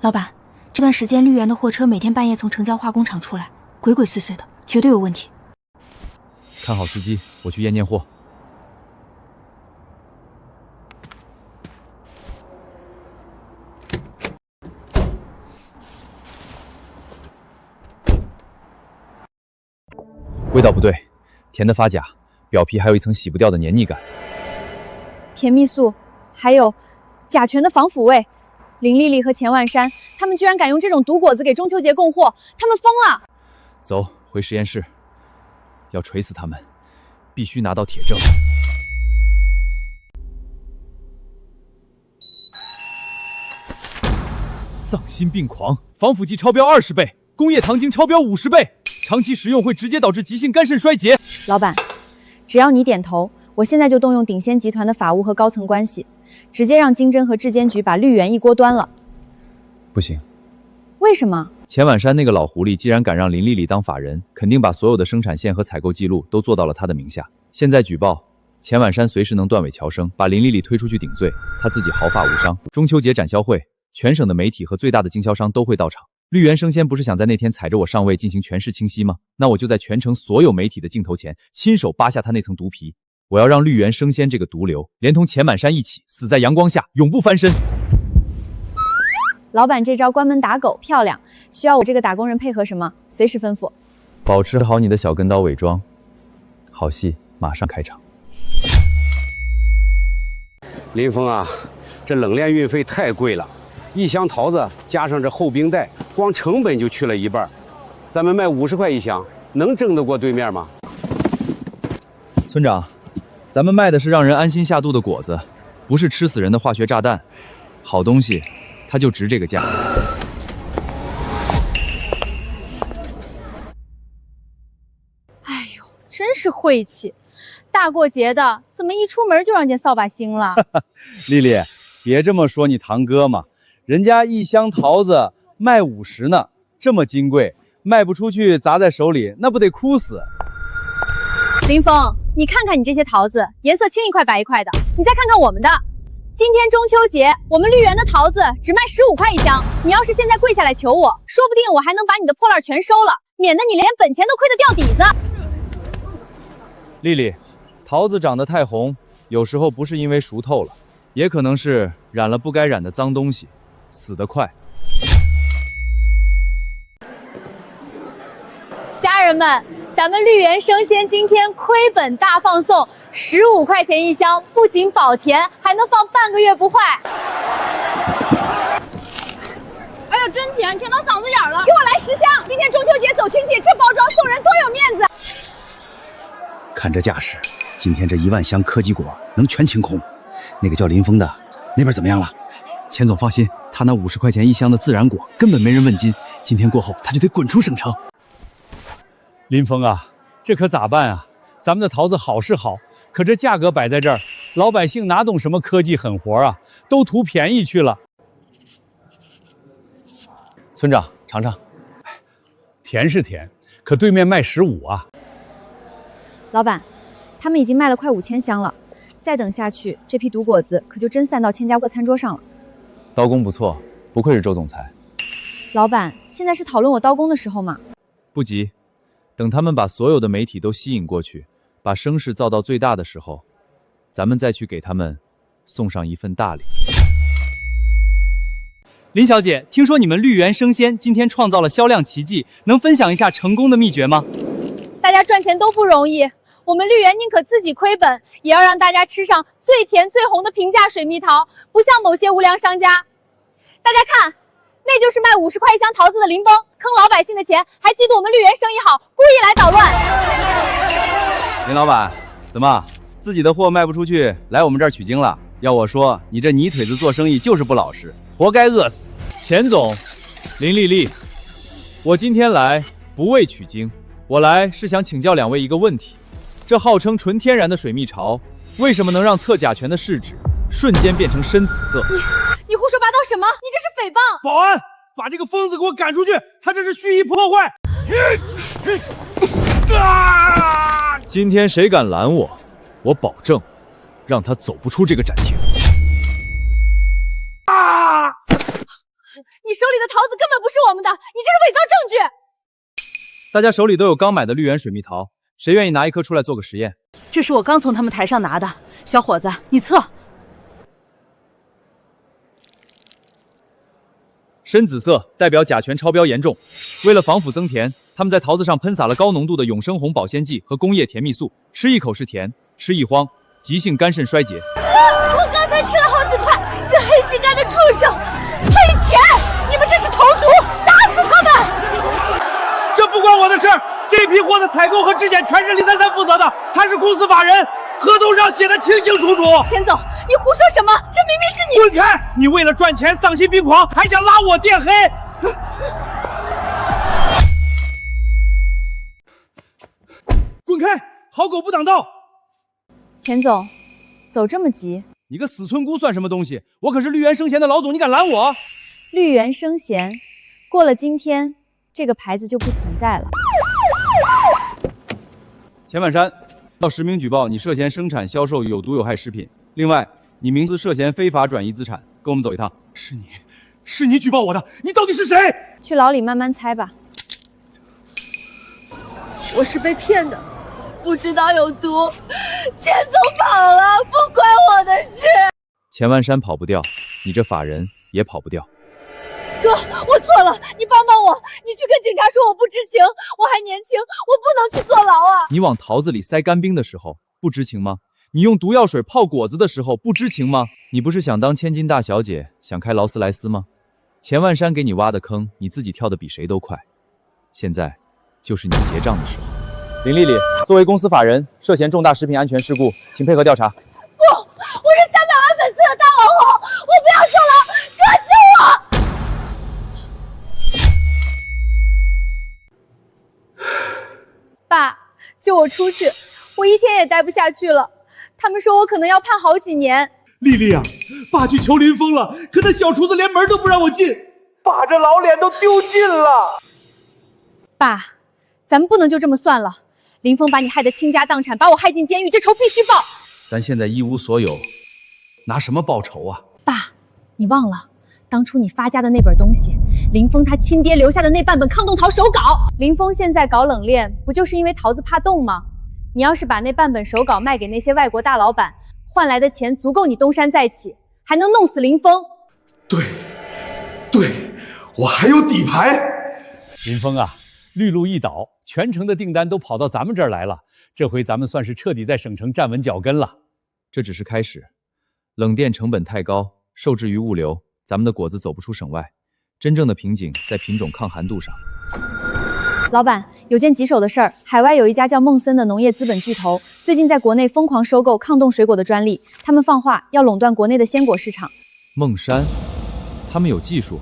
老板，这段时间绿源的货车每天半夜从成交化工厂出来，鬼鬼祟祟的，绝对有问题。看好司机，我去验验货。味道不对，甜的发假，表皮还有一层洗不掉的黏腻感。甜蜜素，还有甲醛的防腐味。林丽丽和钱万山，他们居然敢用这种毒果子给中秋节供货，他们疯了！走，回实验室，要锤死他们，必须拿到铁证。丧心病狂，防腐剂超标20倍，工业糖精超标50倍。长期食用会直接导致急性肝肾衰竭。老板，只要你点头，我现在就动用鼎仙集团的法务和高层关系，直接让经侦和质监局把绿源一锅端了。不行，为什么？钱婉山那个老狐狸既然敢让林丽丽当法人，肯定把所有的生产线和采购记录都做到了他的名下。现在举报，钱婉山随时能断尾桥生，把林丽丽推出去顶罪，他自己毫发无伤。中秋节展销会，全省的媒体和最大的经销商都会到场。绿源生鲜不是想在那天踩着我上位进行权势清晰吗？那我就在全城所有媒体的镜头前亲手扒下他那层毒皮，我要让绿源生鲜这个毒瘤连同钱满山一起死在阳光下，永不翻身。老板这招关门打狗漂亮，需要我这个打工人配合什么，随时吩咐。保持好你的小跟刀伪装，好戏马上开场。林峰啊，这冷链运费太贵了，1箱桃子加上这后冰袋，光成本就去了1半。咱们卖50块1箱，能挣得过对面吗？村长，咱们卖的是让人安心下肚的果子，不是吃死人的化学炸弹。好东西，它就值这个价。哎呦，真是晦气！大过节的，怎么一出门就让见扫把星了？丽丽，别这么说你堂哥嘛，人家1箱桃子卖50呢，这么金贵，卖不出去砸在手里，那不得哭死？林峰，你看看你这些桃子，颜色青一块白一块的，你再看看我们的。今天中秋节，我们绿源的桃子只卖15块1箱。你要是现在跪下来求我，说不定我还能把你的破烂全收了，免得你连本钱都亏得掉底子。丽丽，桃子长得太红，有时候不是因为熟透了，也可能是染了不该染的脏东西，死得快。家人们，咱们绿源生鲜今天亏本大放送，15块钱1箱，不仅保甜，还能放半个月不坏。哎呀，真甜，甜到嗓子眼了！给我来10箱！今天中秋节走亲戚，这包装送人多有面子。看这架势，今天这1万箱科技果能全清空。那个叫林峰的，那边怎么样了？钱总放心，他那50块钱一箱的自然果根本没人问津，今天过后他就得滚出省城。林峰啊，这可咋办啊？咱们的桃子好是好，可这价格摆在这儿，老百姓哪懂什么科技狠活啊，都图便宜去了。村长尝尝，甜是甜，可对面卖15啊。老板，他们已经卖了快5000箱了，再等下去，这批毒果子可就真散到千家客餐桌上了。刀工不错，不愧是周总裁。老板，现在是讨论我刀工的时候吗？不急，等他们把所有的媒体都吸引过去，把声势造到最大的时候，咱们再去给他们送上一份大礼。林小姐，听说你们绿源生鲜今天创造了销量奇迹，能分享一下成功的秘诀吗？大家赚钱都不容易，我们绿源宁可自己亏本，也要让大家吃上最甜最红的平价水蜜桃，不像某些无良商家。大家看，那就是卖50块一箱桃子的林峰，坑老百姓的钱，还嫉妒我们绿源生意好，故意来捣乱。林老板，怎么自己的货卖不出去，来我们这儿取经了？要我说，你这泥腿子做生意就是不老实，活该饿死。钱总，林丽丽，我今天来不为取经，我来是想请教2位一个问题：这号称纯天然的水蜜桃，为什么能让测甲醛的试纸瞬间变成深紫色？你胡说八道什么？你这是诽谤！保安，把这个疯子给我赶出去，他这是蓄意破坏。今天谁敢拦我，我保证让他走不出这个展厅。你手里的桃子根本不是我们的，你这是伪造证据！大家手里都有刚买的绿源水蜜桃，谁愿意拿1颗出来做个实验？这是我刚从他们台上拿的，小伙子，你测。深紫色代表甲醛超标严重，为了防腐增甜，他们在桃子上喷洒了高浓度的永生红保鲜剂和工业甜蜜素，吃一口是甜，吃一慌，急性肝肾衰竭。我刚才吃了好几块，这黑心肝的畜生，赔钱！你们这是投毒，打死他们！这不关我的事儿，这批货的采购和质检全是林33负责的，他是公司法人，合同上写的清清楚楚。钱总，你胡说什么？这明明是你！滚开！你为了赚钱丧心病狂，还想拉我垫黑！滚开！好狗不挡道！钱总，走这么急？你个死村姑算什么东西？我可是绿源生鲜的老总，你敢拦我？绿源生鲜，过了今天，这个牌子就不存在了。钱万山，要实名举报你涉嫌生产销售有毒有害食品。另外，你名字涉嫌非法转移资产，跟我们走一趟。是你举报我的，你到底是谁？去牢里慢慢猜吧。我是被骗的，不知道有毒，钱总跑了，不关我的事。钱万山跑不掉，你这法人也跑不掉。哥，我错了，你帮帮我，你去跟警察说我不知情，我还年轻，我不能去坐牢啊！你往桃子里塞干冰的时候不知情吗？你用毒药水泡果子的时候不知情吗？你不是想当千金大小姐，想开劳斯莱斯吗？钱万山给你挖的坑，你自己跳得比谁都快。现在就是你结账的时候。林丽丽，作为公司法人，涉嫌重大食品安全事故，请配合调查。不，我是300万粉丝的大网红，我不要坐牢，哥救我！爸，救我出去，我1天也待不下去了。他们说我可能要判好几年。丽丽啊，爸去求林峰了，可那小厨子连门都不让我进，爸这老脸都丢尽了。爸，咱们不能就这么算了。林峰把你害得倾家荡产，把我害进监狱，这仇必须报。咱现在一无所有，拿什么报仇啊？爸，你忘了当初你发家的那本东西，林峰他亲爹留下的那半本抗冻桃手稿。林峰现在搞冷链，不就是因为桃子怕冻吗？你要是把那半本手稿卖给那些外国大老板，换来的钱足够你东山再起，还能弄死林峰。对，我还有底牌。林峰啊，绿路一倒，全城的订单都跑到咱们这儿来了，这回咱们算是彻底在省城站稳脚跟了。这只是开始，冷链成本太高，受制于物流，咱们的果子走不出省外。真正的瓶颈在品种抗寒度上。老板，有件棘手的事儿，海外有一家叫孟森的农业资本巨头，最近在国内疯狂收购抗冻水果的专利，他们放话要垄断国内的鲜果市场。孟山，他们有技术。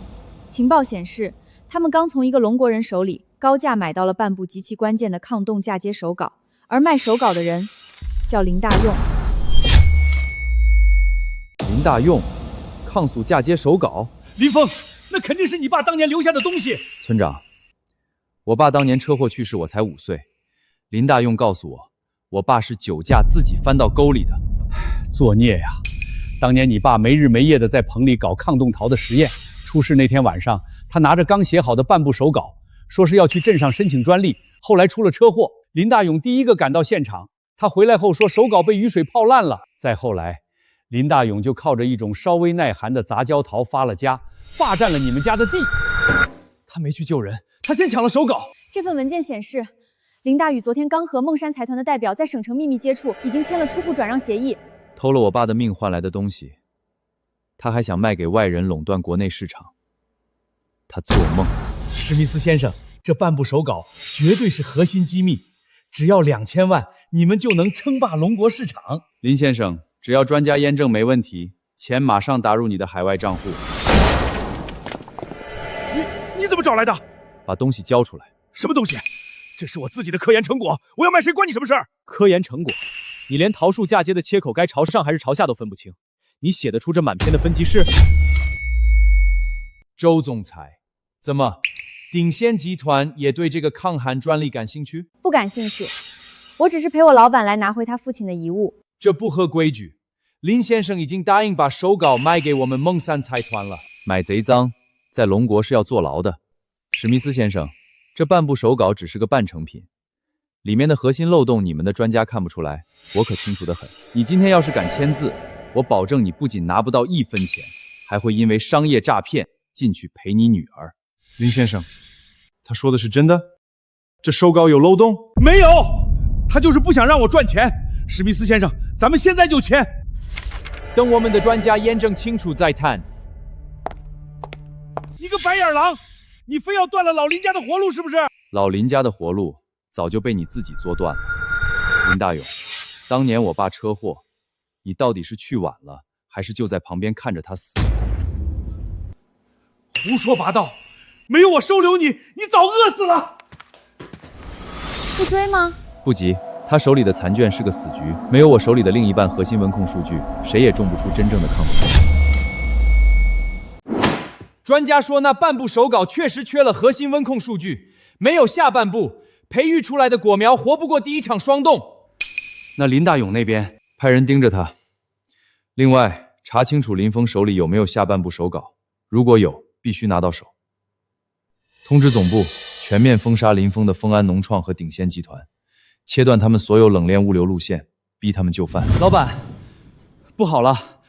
情报显示，他们刚从一个龙国人手里高价买到了半部极其关键的抗冻嫁接手稿，而卖手稿的人叫林大用。林大用，抗暑嫁接手稿。林峰，那肯定是你爸当年留下的东西。村长，我爸当年车祸去世，我才5岁。林大用告诉我，我爸是酒驾自己翻到沟里的。作孽呀！当年你爸没日没夜的在棚里搞抗冻陶的实验，出事那天晚上，他拿着刚写好的半部手稿，说是要去镇上申请专利，后来出了车祸。林大勇第一个赶到现场，他回来后说手稿被雨水泡烂了。再后来，林大勇就靠着一种稍微耐寒的杂交陶发了家，霸占了你们家的地。他没去救人，他先抢了手稿。这份文件显示，林大宇昨天刚和孟山财团的代表在省城秘密接触，已经签了初步转让协议。偷了我爸的命换来的东西，他还想卖给外人垄断国内市场。他做梦。史密斯先生，这半部手稿绝对是核心机密，只要2000万，你们就能称霸龙国市场。林先生，只要专家验证没问题，钱马上打入你的海外账户。你怎么找来的？把东西交出来。什么东西？这是我自己的科研成果，我要卖谁关你什么事儿？科研成果？你连桃树嫁接的切口该朝上还是朝下都分不清，你写得出这满篇的分级式？周总裁，怎么，鼎仙集团也对这个抗寒专利感兴趣？不感兴趣，我只是陪我老板来拿回他父亲的遗物。这不合规矩。林先生已经答应把手稿卖给我们孟山财团了，买贼赃，在龙国是要坐牢的。史密斯先生，这半部手稿只是个半成品，里面的核心漏洞你们的专家看不出来，我可清楚得很。你今天要是敢签字，我保证你不仅拿不到1分钱，还会因为商业诈骗进去陪你女儿。林先生，他说的是真的？这手稿有漏洞？没有，他就是不想让我赚钱。史密斯先生，咱们现在就签。等我们的专家验证清楚再谈。你个白眼狼，你非要断了老林家的活路是不是？老林家的活路早就被你自己作断了。林大勇，当年我爸车祸，你到底是去晚了，还是就在旁边看着他死？胡说八道！没有我收留你，你早饿死了。不追吗？不急，他手里的残卷是个死局，没有我手里的另一半核心温控数据，谁也种不出真正的抗冻。专家说那半部手稿确实缺了核心温控数据，没有下半部，培育出来的果苗活不过第一场霜冻。那林大勇那边派人盯着他，另外查清楚林峰手里有没有下半部手稿，如果有，必须拿到手。通知总部全面封杀林峰的丰安农创和鼎仙集团，切断他们所有冷链物流路线，逼他们就范。老板，不好了，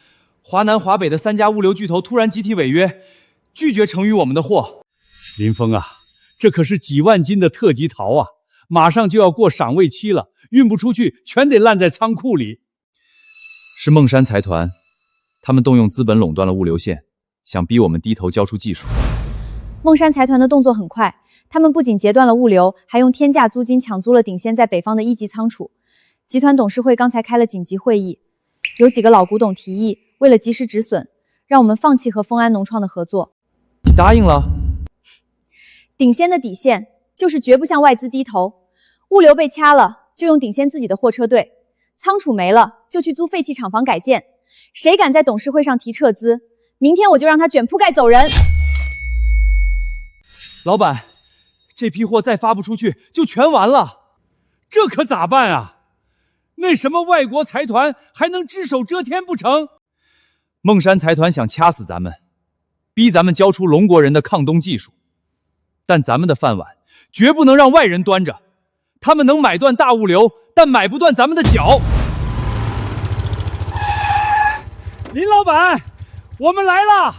华南华北的3家物流巨头突然集体违约，拒绝承运我们的货。林峰啊，这可是几万斤的特级陶啊，马上就要过赏味期了，运不出去全得烂在仓库里。是孟山财团，他们动用资本垄断了物流线，想逼我们低头交出技术。孟山财团的动作很快，他们不仅截断了物流，还用天价租金抢租了鼎仙在北方的1级仓储。集团董事会刚才开了紧急会议，有几个老古董提议，为了及时止损，让我们放弃和丰安农创的合作。你答应了？鼎仙的底线就是绝不向外资低头，物流被掐了就用鼎仙自己的货车队，仓储没了就去租废弃厂房改建。谁敢在董事会上提撤资，明天我就让他卷铺盖走人。老板，这批货再发不出去就全完了，这可咋办啊？那什么外国财团还能只手遮天不成？孟山财团想掐死咱们，逼咱们交出龙国人的抗冻技术，但咱们的饭碗绝不能让外人端着。他们能买断大物流，但买不断咱们的脚。林老板，我们来了。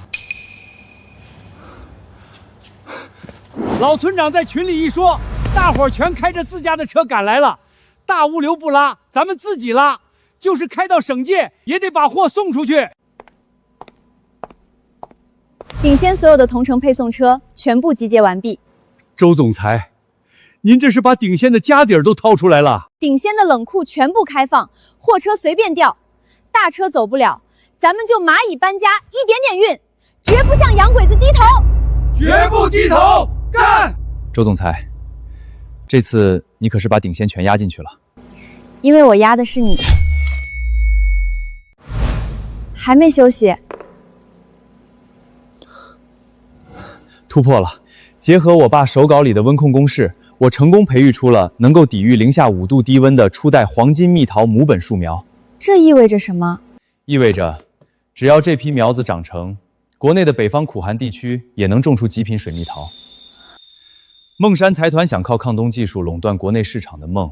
老村长在群里一说，大伙儿全开着自家的车赶来了。大物流不拉，咱们自己拉，就是开到省界也得把货送出去。鼎仙所有的同城配送车全部集结完毕。周总裁，您这是把鼎仙的家底儿都掏出来了。鼎仙的冷库全部开放，货车随便调，大车走不了，咱们就蚂蚁搬家，一点点运，绝不向洋鬼子低头！绝不低头！干！周总裁，这次你可是把顶线全压进去了。因为我压的是你。还没休息。突破了！结合我爸手稿里的温控公式，我成功培育出了能够抵御零下5度低温的初代黄金蜜桃母本树苗。这意味着什么？意味着，只要这批苗子长成，国内的北方苦寒地区也能种出极品水蜜桃。孟山财团想靠抗冬技术垄断国内市场的梦，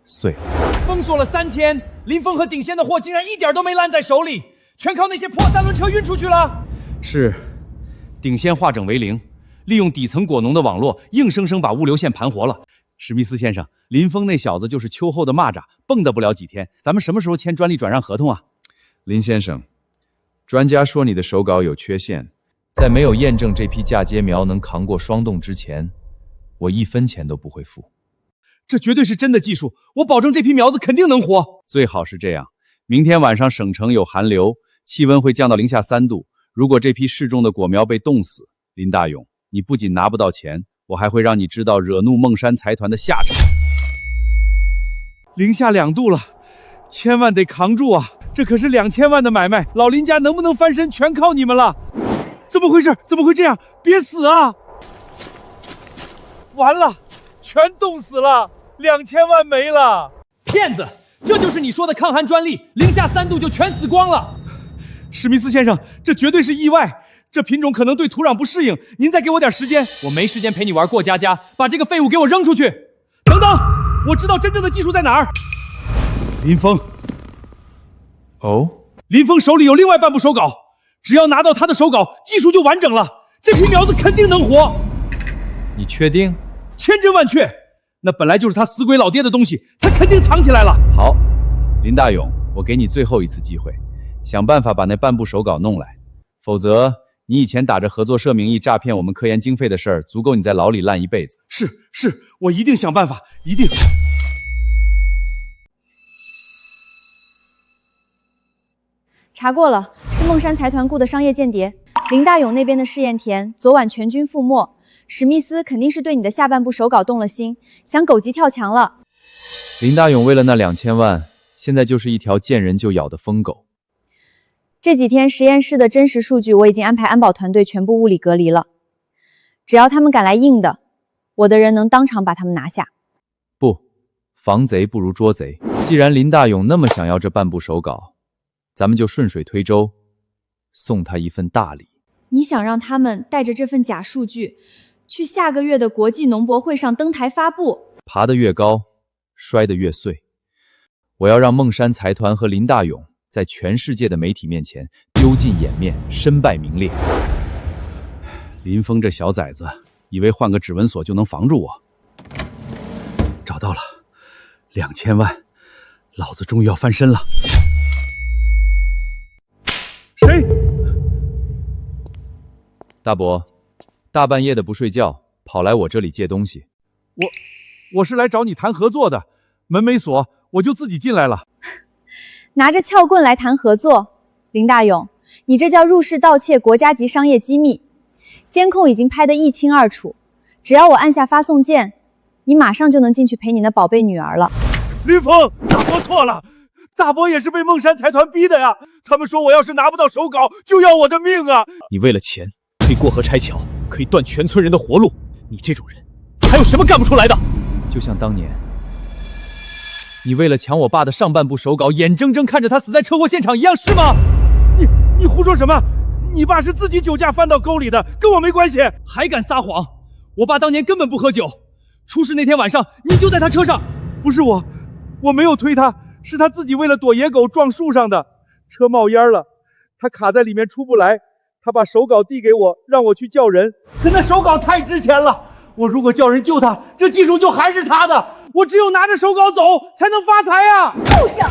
碎了。封锁了3天，林峰和顶仙的货竟然一点都没烂在手里，全靠那些破3轮车运出去了。是，顶仙化整为零，利用底层果农的网络，硬生生把物流线盘活了。史密斯先生，林峰那小子就是秋后的蚂蚱，蹦跶不了几天。咱们什么时候签专利转让合同啊？林先生，专家说你的手稿有缺陷，在没有验证这批嫁接苗能扛过霜冻之前，我1分钱都不会付。这绝对是真的技术，我保证这批苗子肯定能活。最好是这样，明天晚上省城有寒流，气温会降到零下3度。如果这批试种的果苗被冻死，林大勇，你不仅拿不到钱，我还会让你知道惹怒孟山财团的下场。零下2度了，千万得扛住啊！这可是2000万的买卖，老林家能不能翻身全靠你们了。怎么回事？怎么会这样？别死啊！完了，全冻死了，2000万没了！骗子，这就是你说的抗寒专利，零下3度就全死光了。史密斯先生，这绝对是意外，这品种可能对土壤不适应，您再给我点时间。我没时间陪你玩过家家，把这个废物给我扔出去。等等，我知道真正的技术在哪儿。林峰。哦，林峰手里有另外半部手稿，只要拿到他的手稿，技术就完整了，这批苗子肯定能活。你确定？千真万确，那本来就是他死鬼老爹的东西，他肯定藏起来了。好，林大勇，我给你最后一次机会，想办法把那半部手稿弄来，否则你以前打着合作社名义诈骗我们科研经费的事儿，足够你在牢里烂一辈子。是，我一定想办法，一定。查过了，是孟山财团雇的商业间谍。林大勇那边的试验田昨晚全军覆没，史密斯肯定是对你的下半部手稿动了心，想狗急跳墙了。林大勇为了那2000万，现在就是一条见人就咬的疯狗。这几天实验室的真实数据我已经安排安保团队全部物理隔离了，只要他们敢来硬的，我的人能当场把他们拿下。不，防贼不如捉贼。既然林大勇那么想要这半部手稿，咱们就顺水推舟，送他一份大礼。你想让他们带着这份假数据，去下个月的国际农博会上登台发布？爬得越高，摔得越碎。我要让孟山财团和林大勇在全世界的媒体面前丢尽颜面，身败名裂。林峰这小崽子，以为换个指纹锁就能防住我。找到了，2000万，老子终于要翻身了。谁？大伯，大半夜的不睡觉，跑来我这里借东西。我是来找你谈合作的，门没锁，我就自己进来了。拿着撬棍来谈合作，林大勇，你这叫入室盗窃国家级商业机密，监控已经拍得一清二楚，只要我按下发送键，你马上就能进去陪你那宝贝女儿了。林峰，大伯错了，大伯也是被孟山财团逼的呀，他们说我要是拿不到手稿，就要我的命啊！你为了钱可以过河拆桥，可以断全村人的活路，你这种人还有什么干不出来的？就像当年你为了抢我爸的上半部手稿，眼睁睁看着他死在车祸现场一样，是吗？你胡说什么？你爸是自己酒驾翻到沟里的，跟我没关系。还敢撒谎！我爸当年根本不喝酒，出事那天晚上你就在他车上。不是我没有推他，是他自己为了躲野狗撞树上的，车冒烟了，他卡在里面出不来，他把手稿递给我，让我去叫人，可那手稿太值钱了，我如果叫人救他，这技术就还是他的，我只有拿着手稿走才能发财啊！畜生！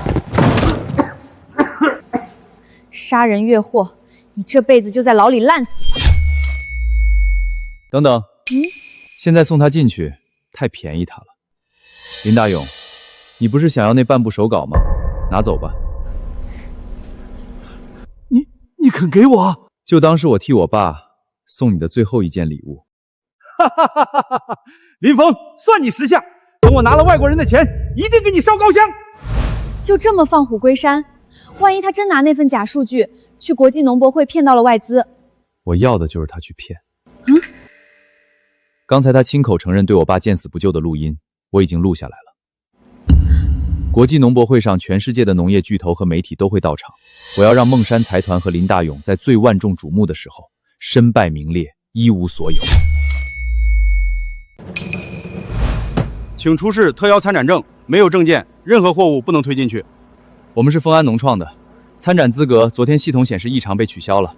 杀人越货，你这辈子就在牢里烂死吧！等等，现在送他进去太便宜他了。林大勇，你不是想要那半部手稿吗？拿走吧。你肯给我？就当是我替我爸送你的最后一件礼物。哈哈哈哈哈哈！林峰，算你识相。等我拿了外国人的钱，一定给你烧高香。就这么放虎归山，万一他真拿那份假数据去国际农博会骗到了外资，我要的就是他去骗。刚才他亲口承认对我爸见死不救的录音，我已经录下来了。国际农博会上，全世界的农业巨头和媒体都会到场。我要让孟山财团和林大勇在最万众瞩目的时候身败名裂，一无所有。请出示特邀参展证，没有证件，任何货物不能推进去。我们是丰安农创的，参展资格昨天系统显示异常被取消了，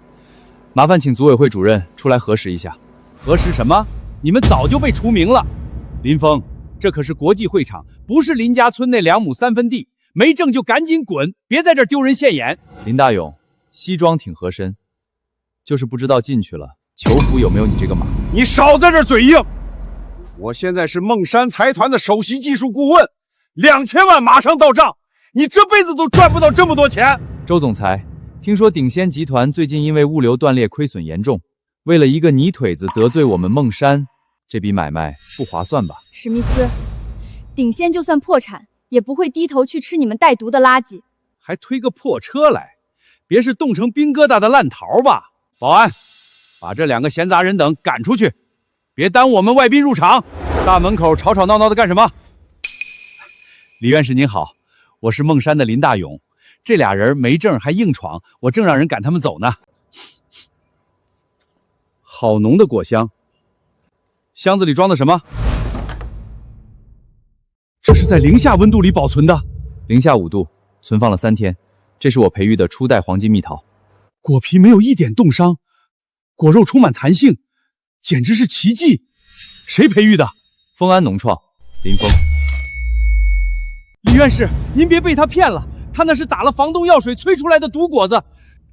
麻烦请组委会主任出来核实一下。核实什么？你们早就被除名了。林峰，这可是国际会场，不是林家村那2亩3分地，没证就赶紧滚，别在这儿丢人现眼。林大勇，西装挺合身，就是不知道进去了球服有没有你这个码。你少在这儿嘴硬！我现在是孟山财团的首席技术顾问，2000万马上到账，你这辈子都赚不到这么多钱。周总裁，听说鼎先集团最近因为物流断裂亏损严重，为了一个泥腿子得罪我们孟山，这笔买卖不划算吧？史密斯，鼎先就算破产，也不会低头去吃你们带毒的垃圾。还推个破车来，别是冻成冰疙瘩的烂桃吧？保安，把这2个闲杂人等赶出去，别耽误我们外宾入场。大门口吵吵闹闹的干什么？李院士您好，我是孟山的林大勇，这俩人没证还硬闯，我正让人赶他们走呢。好浓的果香，箱子里装的什么？这是在零下温度里保存的，零下5度，存放了3天。这是我培育的初代黄金蜜桃，果皮没有一点冻伤，果肉充满弹性，简直是奇迹。谁培育的？丰安农创，林峰。李院士，您别被他骗了，他那是打了防冻药水催出来的毒果子，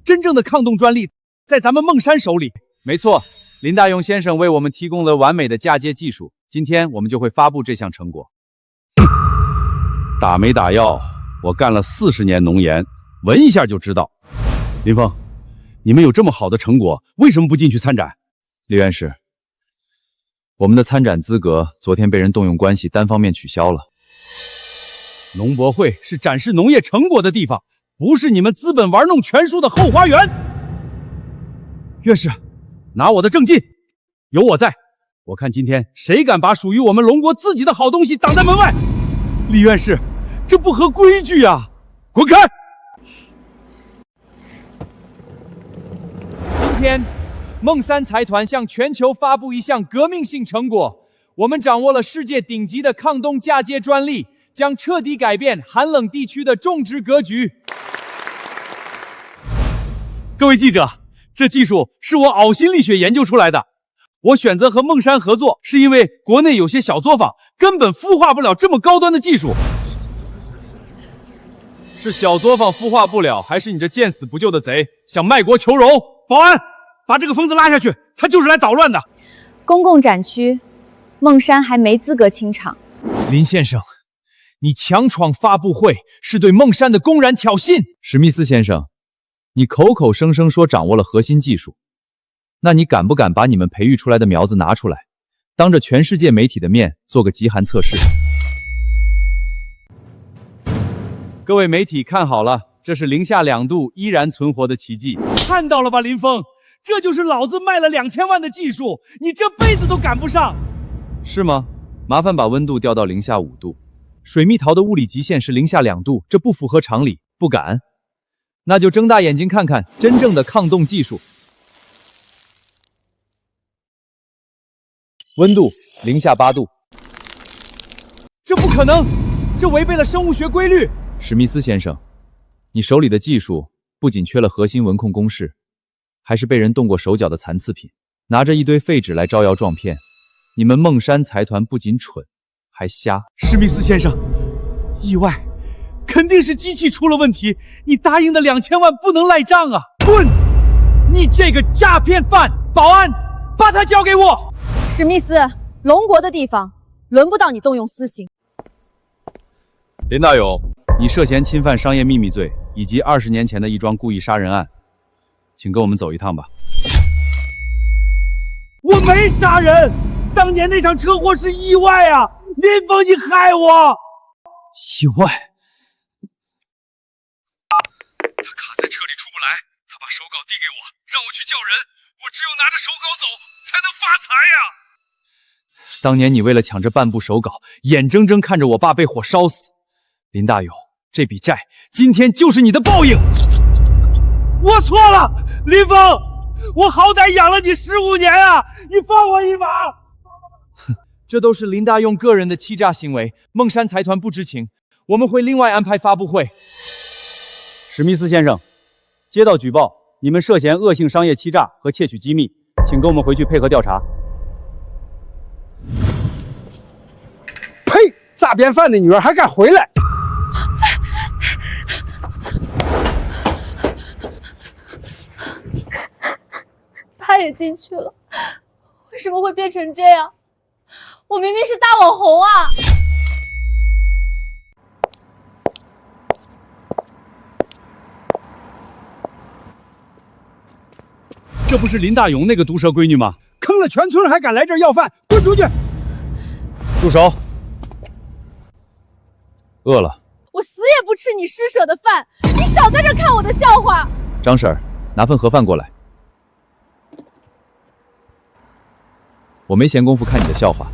真正的抗冻专利在咱们孟山手里。没错，林大勇先生为我们提供了完美的嫁接技术，今天我们就会发布这项成果。打没打药，我干了40年农研，闻一下就知道。林峰，你们有这么好的成果，为什么不进去参展？李院士，我们的参展资格昨天被人动用关系单方面取消了。农博会是展示农业成果的地方，不是你们资本玩弄权术的后花园。院士，拿我的证进，有我在，我看今天谁敢把属于我们龙国自己的好东西挡在门外。李院士，这不合规矩啊，滚开！今天孟山财团向全球发布一项革命性成果，我们掌握了世界顶级的抗冻嫁接专利，将彻底改变寒冷地区的种植格局。各位记者，这技术是我呕心沥血研究出来的。我选择和孟山合作，是因为国内有些小作坊根本孵化不了这么高端的技术。是小作坊孵化不了，还是你这见死不救的贼想卖国求荣？保安，把这个疯子拉下去，他就是来捣乱的。公共展区，孟山还没资格清场。林先生，你强闯发布会是对孟山的公然挑衅。史密斯先生，你口口声声说掌握了核心技术，那你敢不敢把你们培育出来的苗子拿出来，当着全世界媒体的面做个极寒测试？各位媒体看好了，这是零下2度依然存活的奇迹。看到了吧，林峰，这就是老子卖了2000万的技术，你这辈子都赶不上。是吗？麻烦把温度调到零下5度。水蜜桃的物理极限是零下2度，这不符合常理。不敢？那就睁大眼睛看看真正的抗冻技术。温度零下8度。这不可能，这违背了生物学规律。史密斯先生，你手里的技术不仅缺了核心文控公式，还是被人动过手脚的残次品，拿着一堆废纸来招摇撞骗。你们孟山财团不仅蠢，还瞎。史密斯先生，意外，肯定是机器出了问题。你答应的2000万不能赖账啊！滚！你这个诈骗犯！保安，把他交给我。史密斯，龙国的地方，轮不到你动用私刑。林大勇，你涉嫌侵犯商业秘密罪以及20年前的一桩故意杀人案，请跟我们走一趟吧。我没杀人，当年那场车祸是意外啊！林峰，你害我！意外？他卡在车里出不来，他把手稿递给我，让我去叫人。我只有拿着手稿走，才能发财呀！当年你为了抢这半部手稿，眼睁睁看着我爸被火烧死。林大勇，这笔债今天就是你的报应。我错了，林峰，我好歹养了你15年啊！你放我一马！这都是林大用个人的欺诈行为，孟山财团不知情，我们会另外安排发布会。史密斯先生，接到举报，你们涉嫌恶性商业欺诈和窃取机密，请跟我们回去配合调查。呸！诈骗犯的女儿还敢回来！他也进去了，为什么会变成这样？我明明是大网红啊！这不是林大勇那个毒舌闺女吗？坑了全村还敢来这儿要饭，滚出去！住手！饿了。我死也不吃你施舍的饭，你少在这看我的笑话！张婶儿，拿份盒饭过来。我没闲工夫看你的笑话，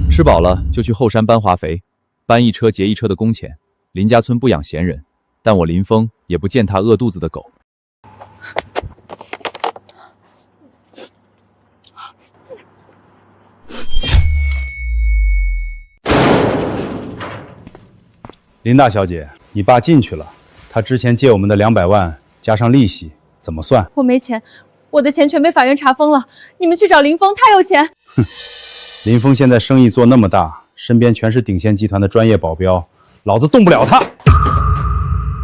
吃饱了就去后山搬化肥，搬一车结一车的工钱。林家村不养闲人，但我林峰也不践踏饿肚子的狗。林大小姐，你爸进去了，他之前借我们的200万加上利息，怎么算？我没钱，我的钱全被法院查封了。你们去找林峰，他有钱。哼，林峰现在生意做那么大，身边全是鼎县集团的专业保镖，老子动不了他。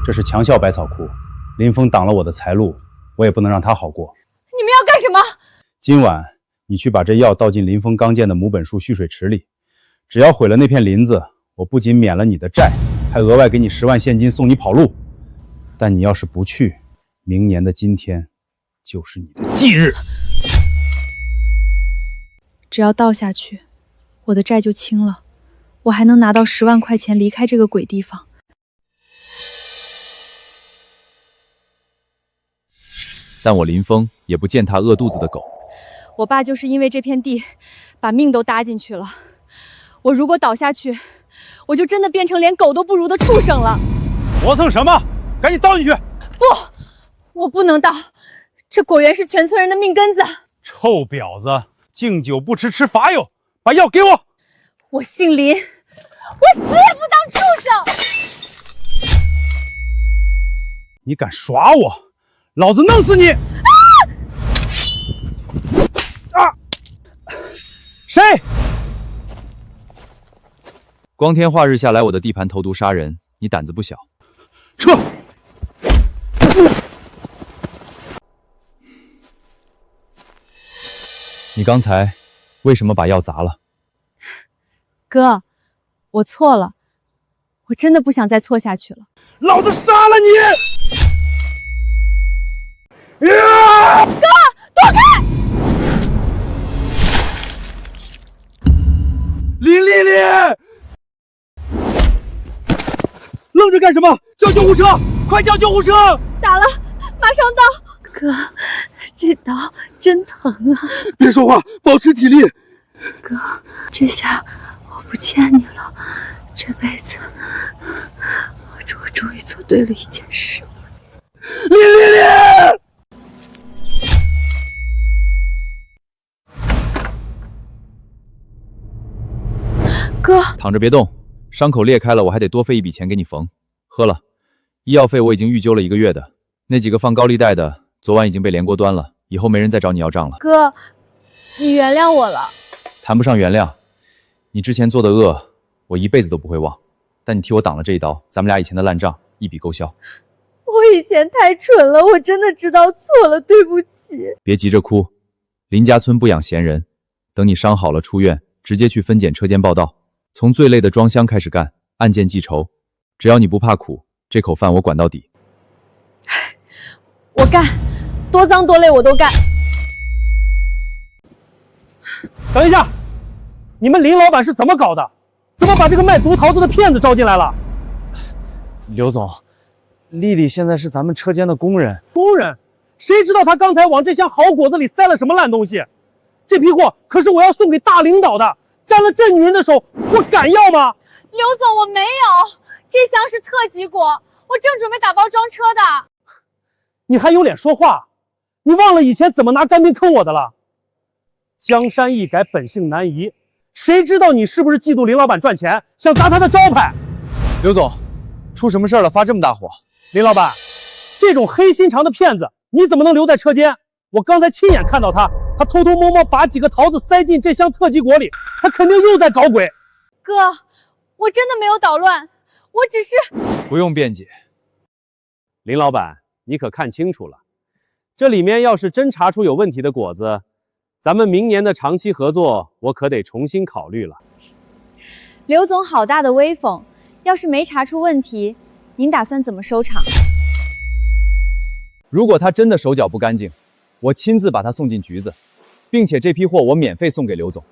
这是强效百草库，林峰挡了我的财路，我也不能让他好过。你们要干什么？今晚你去把这药倒进林峰刚建的母本树蓄水池里，只要毁了那片林子，我不仅免了你的债，还额外给你10万现金送你跑路。但你要是不去，明年的今天就是你的忌日。只要倒下去，我的债就清了，我还能拿到10万块钱离开这个鬼地方。但我林峰也不践踏饿肚子的狗。我爸就是因为这片地，把命都搭进去了。我如果倒下去，我就真的变成连狗都不如的畜生了。磨蹭什么？赶紧倒进去！不，我不能倒，这果园是全村人的命根子。臭婊子，敬酒不吃吃罚酒，把药给我！我姓林，我死也不当畜生！你敢耍我，老子弄死你！谁？光天化日下来我的地盘投毒杀人，你胆子不小。撤！你刚才为什么把药砸了？哥，我错了，我真的不想再错下去了。老子杀了你！哥，躲开！林丽丽，愣着干什么？叫救护车！快叫救护车！打了，马上到。哥，这刀真疼啊！别说话，保持体力。哥，这下我不欠你了，这辈子我终于做对了一件事。林丽丽！哥，躺着别动，伤口裂开了，我还得多费一笔钱给你缝。喝了，医药费我已经预揪了1个月的，那几个放高利贷的，昨晚已经被连锅端了，以后没人再找你要账了。哥，你原谅我了。谈不上原谅，你之前做的恶，我一辈子都不会忘。但你替我挡了这一刀，咱们俩以前的烂账一笔勾销。我以前太蠢了，我真的知道错了，对不起。别急着哭，林家村不养闲人，等你伤好了出院，直接去分拣车间报到，从最累的装箱开始干，案件记仇。只要你不怕苦，这口饭我管到底。我干，多脏多累我都干。等一下，你们林老板是怎么搞的？怎么把这个卖毒桃子的骗子招进来了？刘总，丽丽现在是咱们车间的工人。工人？谁知道他刚才往这箱好果子里塞了什么烂东西？这批货可是我要送给大领导的，沾了这女人的手，我敢要吗？刘总，我没有，这箱是特级果，我正准备打包装车的。你还有脸说话？你忘了以前怎么拿干冰坑我的了？江山易改，本性难移。谁知道你是不是嫉妒林老板赚钱，想砸他的招牌？刘总，出什么事了？发这么大火？林老板，这种黑心肠的骗子，你怎么能留在车间？我刚才亲眼看到他偷偷摸摸把几个桃子塞进这箱特级果里，他肯定又在搞鬼。哥，我真的没有捣乱，我只是……不用辩解。林老板，你可看清楚了，这里面要是真查出有问题的果子，咱们明年的长期合作，我可得重新考虑了。刘总好大的威风，要是没查出问题，您打算怎么收场？如果他真的手脚不干净，我亲自把他送进局子，并且这批货我免费送给刘总。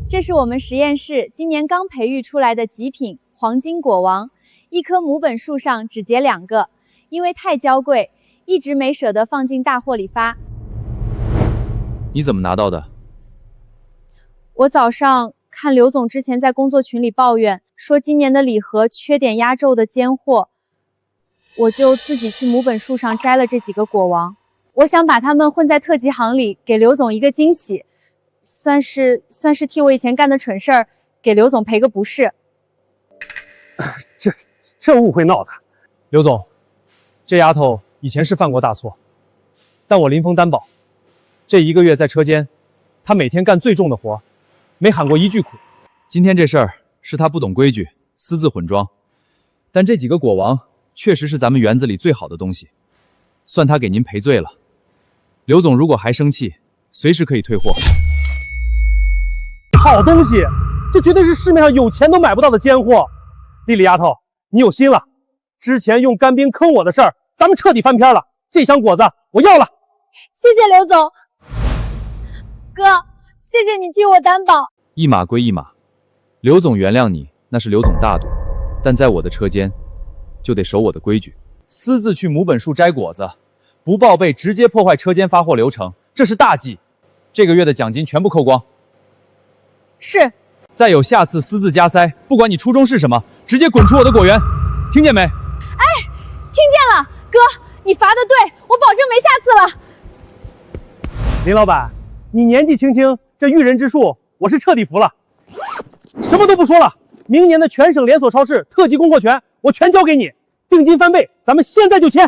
这是我们实验室今年刚培育出来的极品黄金果王，一棵母本树上只结2个，因为太娇贵，一直没舍得放进大货里发。你怎么拿到的？我早上看刘总之前在工作群里抱怨，说今年的礼盒缺点压轴的尖货，我就自己去母本树上摘了这几个果王。我想把它们混在特级行里，给刘总一个惊喜，算是替我以前干的蠢事儿给刘总赔个不是。这误会闹的。刘总，这丫头以前是犯过大错，但我林峰担保，这1个月在车间，她每天干最重的活，没喊过一句苦。今天这事儿是他不懂规矩，私自混装，但这几个果王确实是咱们园子里最好的东西，算他给您赔罪了。刘总如果还生气，随时可以退货。好东西，这绝对是市面上有钱都买不到的尖货。丽丽丫头，你有心了。之前用干冰坑我的事儿，咱们彻底翻篇了。这箱果子我要了。谢谢刘总。哥，谢谢你替我担保。一码归一码，刘总原谅你，那是刘总大度，但在我的车间，就得守我的规矩。私自去母本树摘果子，不报备直接破坏车间发货流程，这是大忌。这个月的奖金全部扣光。是。再有下次私自加塞，不管你初衷是什么，直接滚出我的果园，听见没？哎，听见了，哥，你罚的对，我保证没下次了。林老板，你年纪轻轻，这驭人之术，我是彻底服了。什么都不说了，明年的全省连锁超市特级供货权，我全交给你，定金翻倍，咱们现在就签。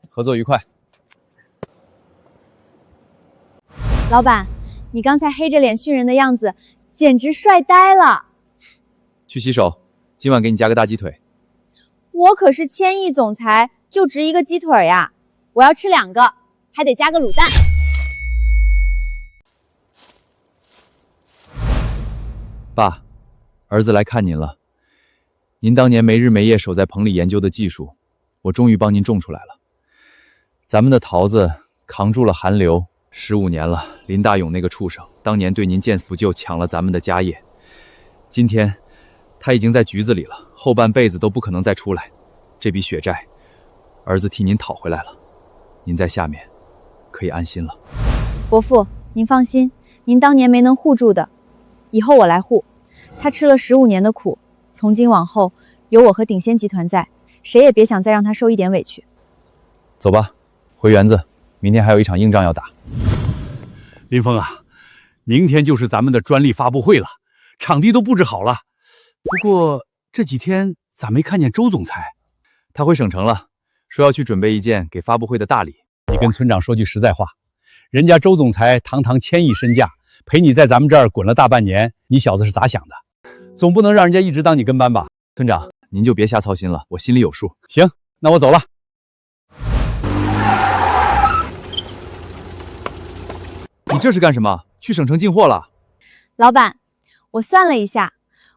合作愉快。老板，你刚才黑着脸训人的样子，简直帅呆了。去洗手，今晚给你加个大鸡腿。我可是千亿总裁，就值一个鸡腿呀！我要吃2个，还得加个卤蛋。爸，儿子来看您了。您当年没日没夜守在棚里研究的技术，我终于帮您种出来了。咱们的桃子扛住了寒流，15年了。林大勇那个畜生，当年对您见死不救，抢了咱们的家业。今天他已经在局子里了，后半辈子都不可能再出来。这笔血债，儿子替您讨回来了。您在下面可以安心了。伯父，您放心，您当年没能护住的，以后我来护。他吃了15年的苦，从今往后有我和鼎仙集团在，谁也别想再让他受一点委屈。走吧，回园子，明天还有一场硬仗要打。林峰啊，明天就是咱们的专利发布会了，场地都布置好了。不过这几天咋没看见周总裁？他回省城了，说要去准备一件给发布会的大礼。你跟村长说句实在话，人家周总裁堂堂1000亿身价，陪你在咱们这儿滚了大半年，你小子是咋想的？总不能让人家一直当你跟班吧？村长，您就别瞎操心了，我心里有数。行，那我走了。你这是干什么？去省城进货了？老板，我算了一下，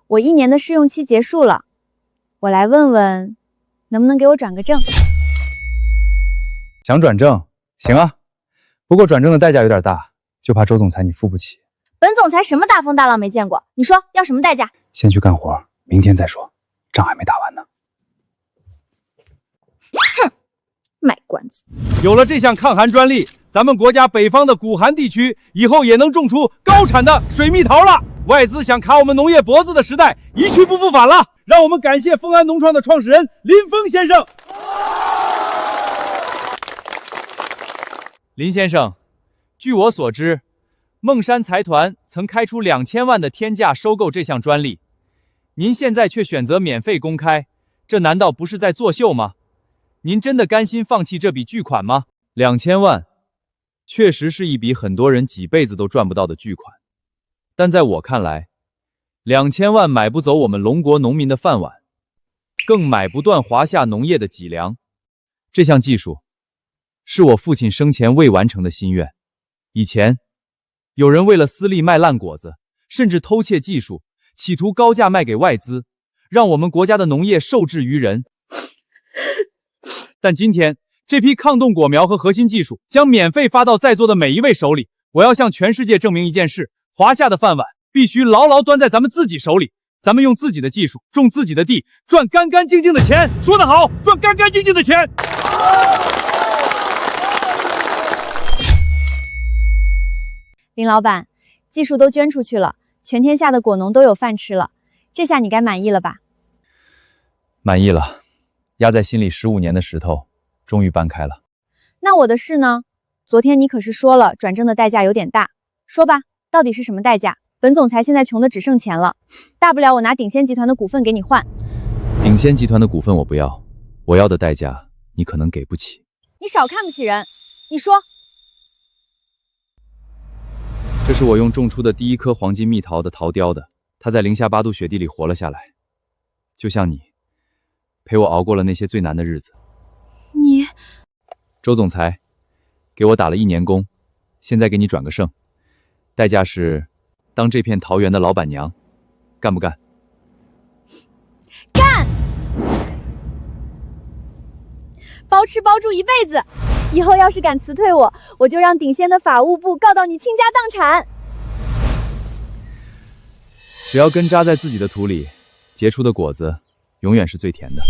我1年的试用期结束了，我来问问，能不能给我转个正？想转正，行啊，不过转正的代价有点大，就怕周总裁你付不起。本总裁什么大风大浪没见过？你说要什么代价？先去干活，明天再说，仗还没打完呢。哼，卖关子。有了这项抗寒专利，咱们国家北方的古寒地区以后也能种出高产的水蜜桃了。外资想卡我们农业脖子的时代一去不复返了。让我们感谢丰安农创的创始人林峰先生。林先生，据我所知，孟山财团曾开出2000万的天价收购这项专利，您现在却选择免费公开，这难道不是在作秀吗？您真的甘心放弃这笔巨款吗？2000万，确实是一笔很多人几辈子都赚不到的巨款，但在我看来，2000万买不走我们龙国农民的饭碗，更买不断华夏农业的脊梁。这项技术是我父亲生前未完成的心愿。以前有人为了私利卖烂果子，甚至偷窃技术，企图高价卖给外资，让我们国家的农业受制于人。但今天，这批抗冻果苗和核心技术将免费发到在座的每一位手里。我要向全世界证明一件事：华夏的饭碗必须牢牢端在咱们自己手里。咱们用自己的技术种自己的地，赚干干净净的钱。说得好，赚干干净净的钱。林老板，技术都捐出去了，全天下的果农都有饭吃了，这下你该满意了吧？满意了，压在心里15年的石头终于搬开了。那我的事呢？昨天你可是说了转正的代价有点大，说吧，到底是什么代价？本总裁现在穷的只剩钱了，大不了我拿鼎仙集团的股份给你换。鼎仙集团的股份我不要，我要的代价你可能给不起。你少看不起人，你说。这是我用种出的第一颗黄金蜜桃的桃雕的，它在零下8度雪地里活了下来，就像你，陪我熬过了那些最难的日子。你，周总裁，给我打了1年工，现在给你转个胜，代价是当这片桃园的老板娘，干不干？干！包吃包住一辈子，以后要是敢辞退我，我就让鼎仙的法务部告到你倾家荡产。只要根扎在自己的土里，结出的果子永远是最甜的。